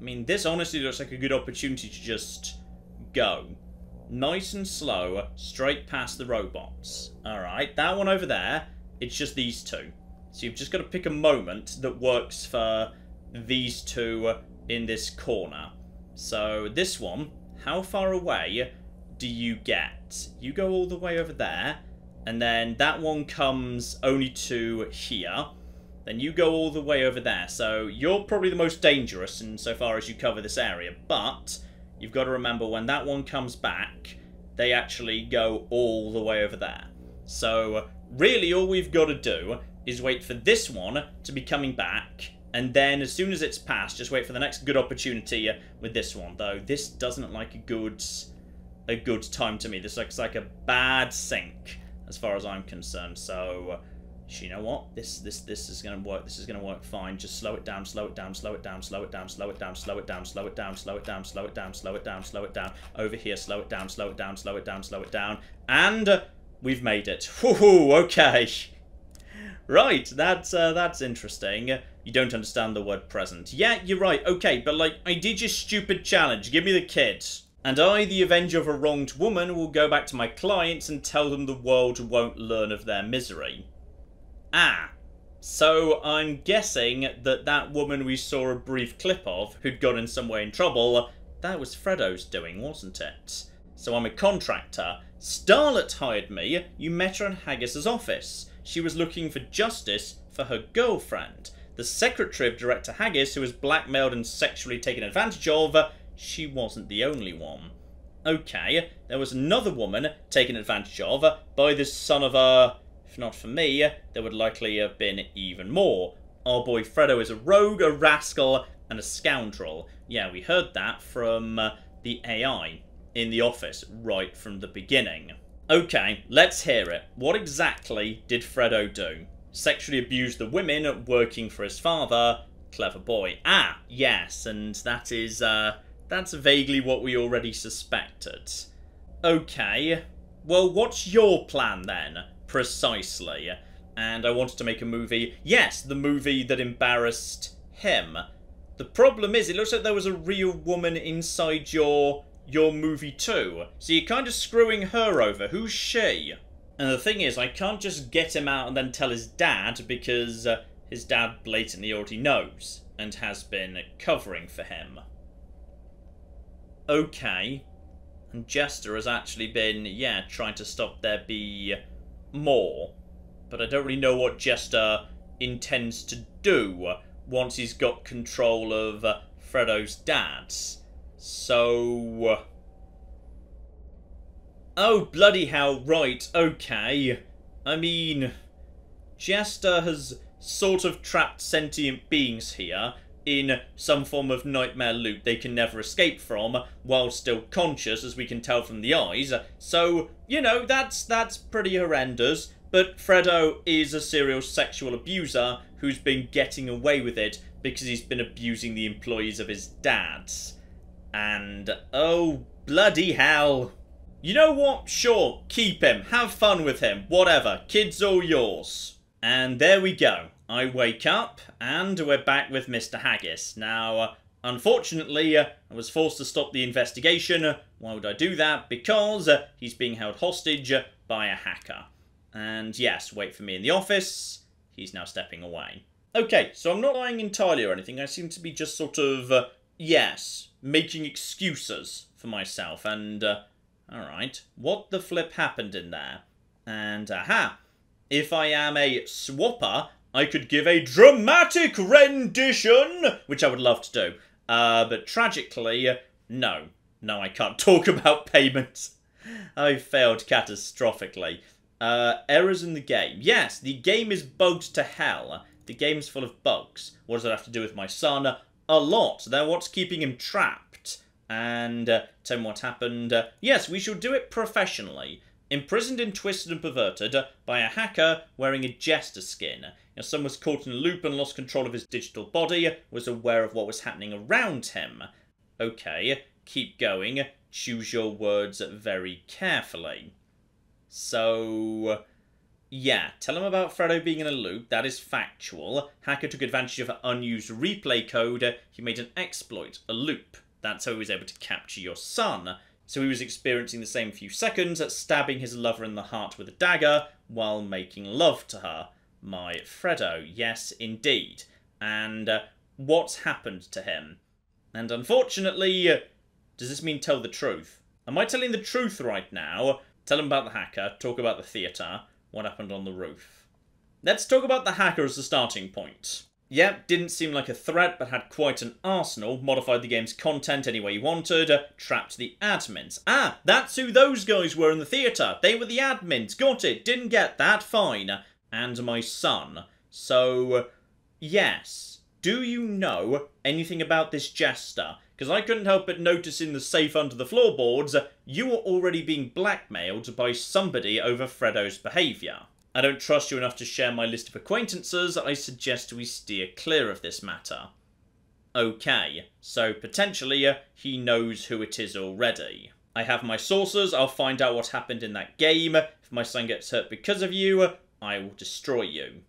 I mean, this honestly looks like a good opportunity to just go. Nice and slow, straight past the robots. Alright, that one over there, it's just these two. So you've just got to pick a moment that works for these two in this corner. So this one, how far away do you get? You go all the way over there, and then that one comes only to here. Then you go all the way over there. So you're probably the most dangerous insofar as you cover this area. But you've got to remember when that one comes back, they actually go all the way over there. So really all we've got to do is wait for this one to be coming back. And then as soon as it's passed, just wait for the next good opportunity with this one. Though this doesn't look like a good time to me. This looks like a bad sync as far as I'm concerned. So... You know what? This is gonna work. This is gonna work fine. Just slow it down, slow it down, slow it down, slow it down, slow it down, slow it down, slow it down, slow it down, slow it down, slow it down, slow it down. Over here, slow it down, slow it down, slow it down, slow it down. And we've made it. Woohoo! Okay. Right, that's interesting. You don't understand the word present. Yeah, you're right. Okay, but like I did your stupid challenge. Give me the kid. And I, the avenger of a wronged woman, will go back to my clients and tell them the world won't learn of their misery. Ah. So I'm guessing that that woman we saw a brief clip of, who'd got in some way in trouble, that was Fredo's doing, wasn't it? So I'm a contractor. Starlet hired me. You met her in Haggis's office. She was looking for justice for her girlfriend. The secretary of Director Haggis, who was blackmailed and sexually taken advantage of, she wasn't the only one. Okay, there was another woman taken advantage of by the son of a... If not for me, there would likely have been even more. Our boy Fredo is a rogue, a rascal, and a scoundrel. Yeah, we heard that from the AI in the office right from the beginning. Okay, let's hear it. What exactly did Fredo do? Sexually abuse the women working for his father. Clever boy. Ah, yes, and that is, that's vaguely what we already suspected. Okay, well, what's your plan then? Precisely. And I wanted to make a movie. Yes, the movie that embarrassed him. The problem is, it looks like there was a real woman inside your movie too. So you're kind of screwing her over. Who's she? And the thing is, I can't just get him out and then tell his dad, because his dad blatantly already knows and has been covering for him. Okay. And Jester has actually been, yeah, trying to stop there be more. But I don't really know what Jester intends to do once he's got control of Fredo's dad. So... Oh, bloody hell, right, okay. I mean, Jester has sort of trapped sentient beings here in some form of nightmare loop they can never escape from, while still conscious, as we can tell from the eyes. So, you know, that's pretty horrendous. But Fredo is a serial sexual abuser who's been getting away with it because he's been abusing the employees of his dad. And, oh, bloody hell. You know what? Sure, keep him. Have fun with him. Whatever. Kid's all yours. And there we go. I wake up, and we're back with Mr. Haggis. Now, unfortunately, I was forced to stop the investigation. Why would I do that? Because he's being held hostage by a hacker. And yes, wait for me in the office. He's now stepping away. Okay, so I'm not lying entirely or anything. I seem to be just sort of, yes, making excuses for myself. And, alright, what the flip happened in there? And, aha, if I am a swapper, I could give a dramatic rendition, which I would love to do. But tragically, no. No, I can't talk about payments. I failed catastrophically. Errors in the game. Yes, the game is bugged to hell. The game's full of bugs. What does that have to do with my son? A lot. Then what's keeping him trapped? And, tell me what happened. Yes, we shall do it professionally. Imprisoned and twisted and perverted by a hacker wearing a jester skin. Now, son was caught in a loop and lost control of his digital body, was aware of what was happening around him. Okay, keep going. Choose your words very carefully. So, yeah, tell him about Fredo being in a loop. That is factual. Hacker took advantage of an unused replay code. He made an exploit, a loop. That's how he was able to capture your son. So he was experiencing the same few seconds at stabbing his lover in the heart with a dagger while making love to her. My Fredo, yes indeed. And what's happened to him? And unfortunately, does this mean tell the truth? Am I telling the truth right now? Tell him about the hacker, talk about the theatre, what happened on the roof. Let's talk about the hacker as the starting point. Yep, didn't seem like a threat, but had quite an arsenal, modified the game's content any way he wanted, trapped the admins. Ah, that's who those guys were in the theatre. They were the admins. Got it. Didn't get that. Fine. And my son. So, yes. Do you know anything about this jester? Because I couldn't help but notice in the safe under the floorboards, you were already being blackmailed by somebody over Fredo's behaviour. I don't trust you enough to share my list of acquaintances. I suggest we steer clear of this matter. Okay, so potentially he knows who it is already. I have my sources. I'll find out what happened in that game. If my son gets hurt because of you, I will destroy you.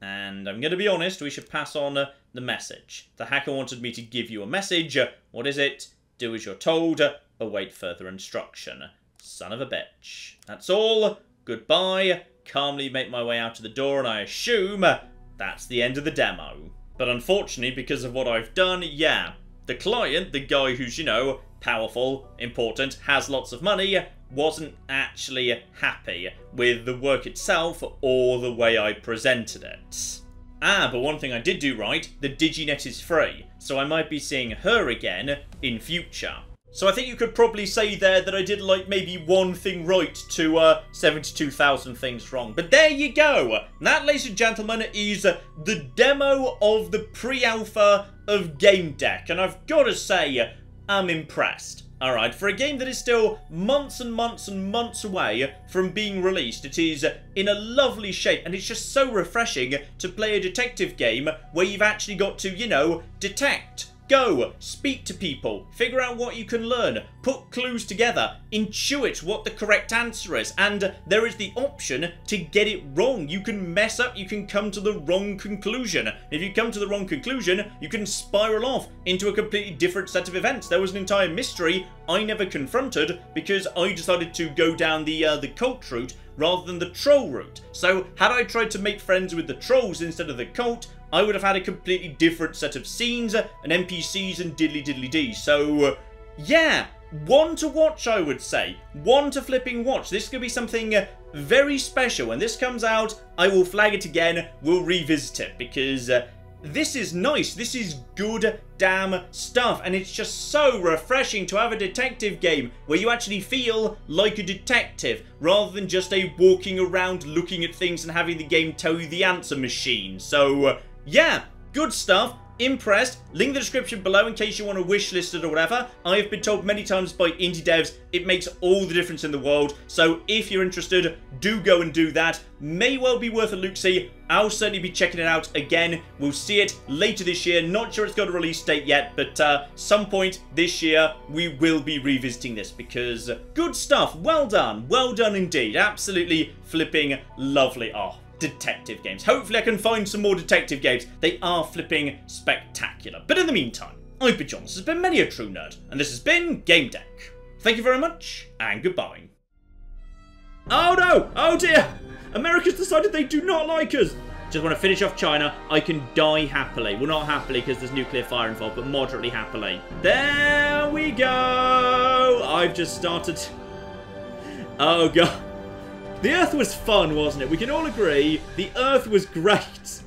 And I'm going to be honest, we should pass on the message. The hacker wanted me to give you a message. What is it? Do as you're told. await further instruction. Son of a bitch. That's all. Goodbye. Calmly make my way out of the door, and I assume that's the end of the demo. But unfortunately, because of what I've done, yeah, the client, the guy who's, you know, powerful, important, has lots of money, wasn't actually happy with the work itself or the way I presented it. Ah, but one thing I did do right, the DigiNet is free, so I might be seeing her again in future. So I think you could probably say there that I did like maybe one thing right to 72,000 things wrong. But there you go. That, ladies and gentlemen, is the demo of the pre-alpha of Gamedec. And I've got to say, I'm impressed. Alright, for a game that is still months and months and months away from being released, it is in a lovely shape, and it's just so refreshing to play a detective game where you've actually got to, you know, detect. Go, speak to people, figure out what you can learn, put clues together, intuit what the correct answer is, and there is the option to get it wrong. You can mess up, you can come to the wrong conclusion. If you come to the wrong conclusion, you can spiral off into a completely different set of events. There was an entire mystery I never confronted because I decided to go down the cult route rather than the troll route. So, had I tried to make friends with the trolls instead of the cult, I would have had a completely different set of scenes and NPCs and diddly-diddly-dee. So, yeah, one to watch, I would say. One to flipping watch. This could be something very special. When this comes out, I will flag it again. We'll revisit it because this is nice. This is good damn stuff. And it's just so refreshing to have a detective game where you actually feel like a detective rather than just a walking around looking at things and having the game tell you the answer machine. So, yeah, good stuff. Impressed. Link in the description below in case you want to wishlist it or whatever. I have been told many times by indie devs it makes all the difference in the world. So if you're interested, do go and do that. May well be worth a look-see. I'll certainly be checking it out again. We'll see it later this year. Not sure it's got a release date yet, but some point this year we will be revisiting this because good stuff. Well done. Well done indeed. Absolutely flipping lovely. Oh, detective games. Hopefully I can find some more detective games. They are flipping spectacular. But in the meantime, I've been John. This has been Many a True Nerd, and this has been Gamedec. Thank you very much, and goodbye. Oh no! Oh dear! America's decided they do not like us! Just want to finish off China. I can die happily. Well, not happily because there's nuclear fire involved, but moderately happily. There we go! I've just started... Oh god. The Earth was fun, wasn't it? We can all agree the Earth was great.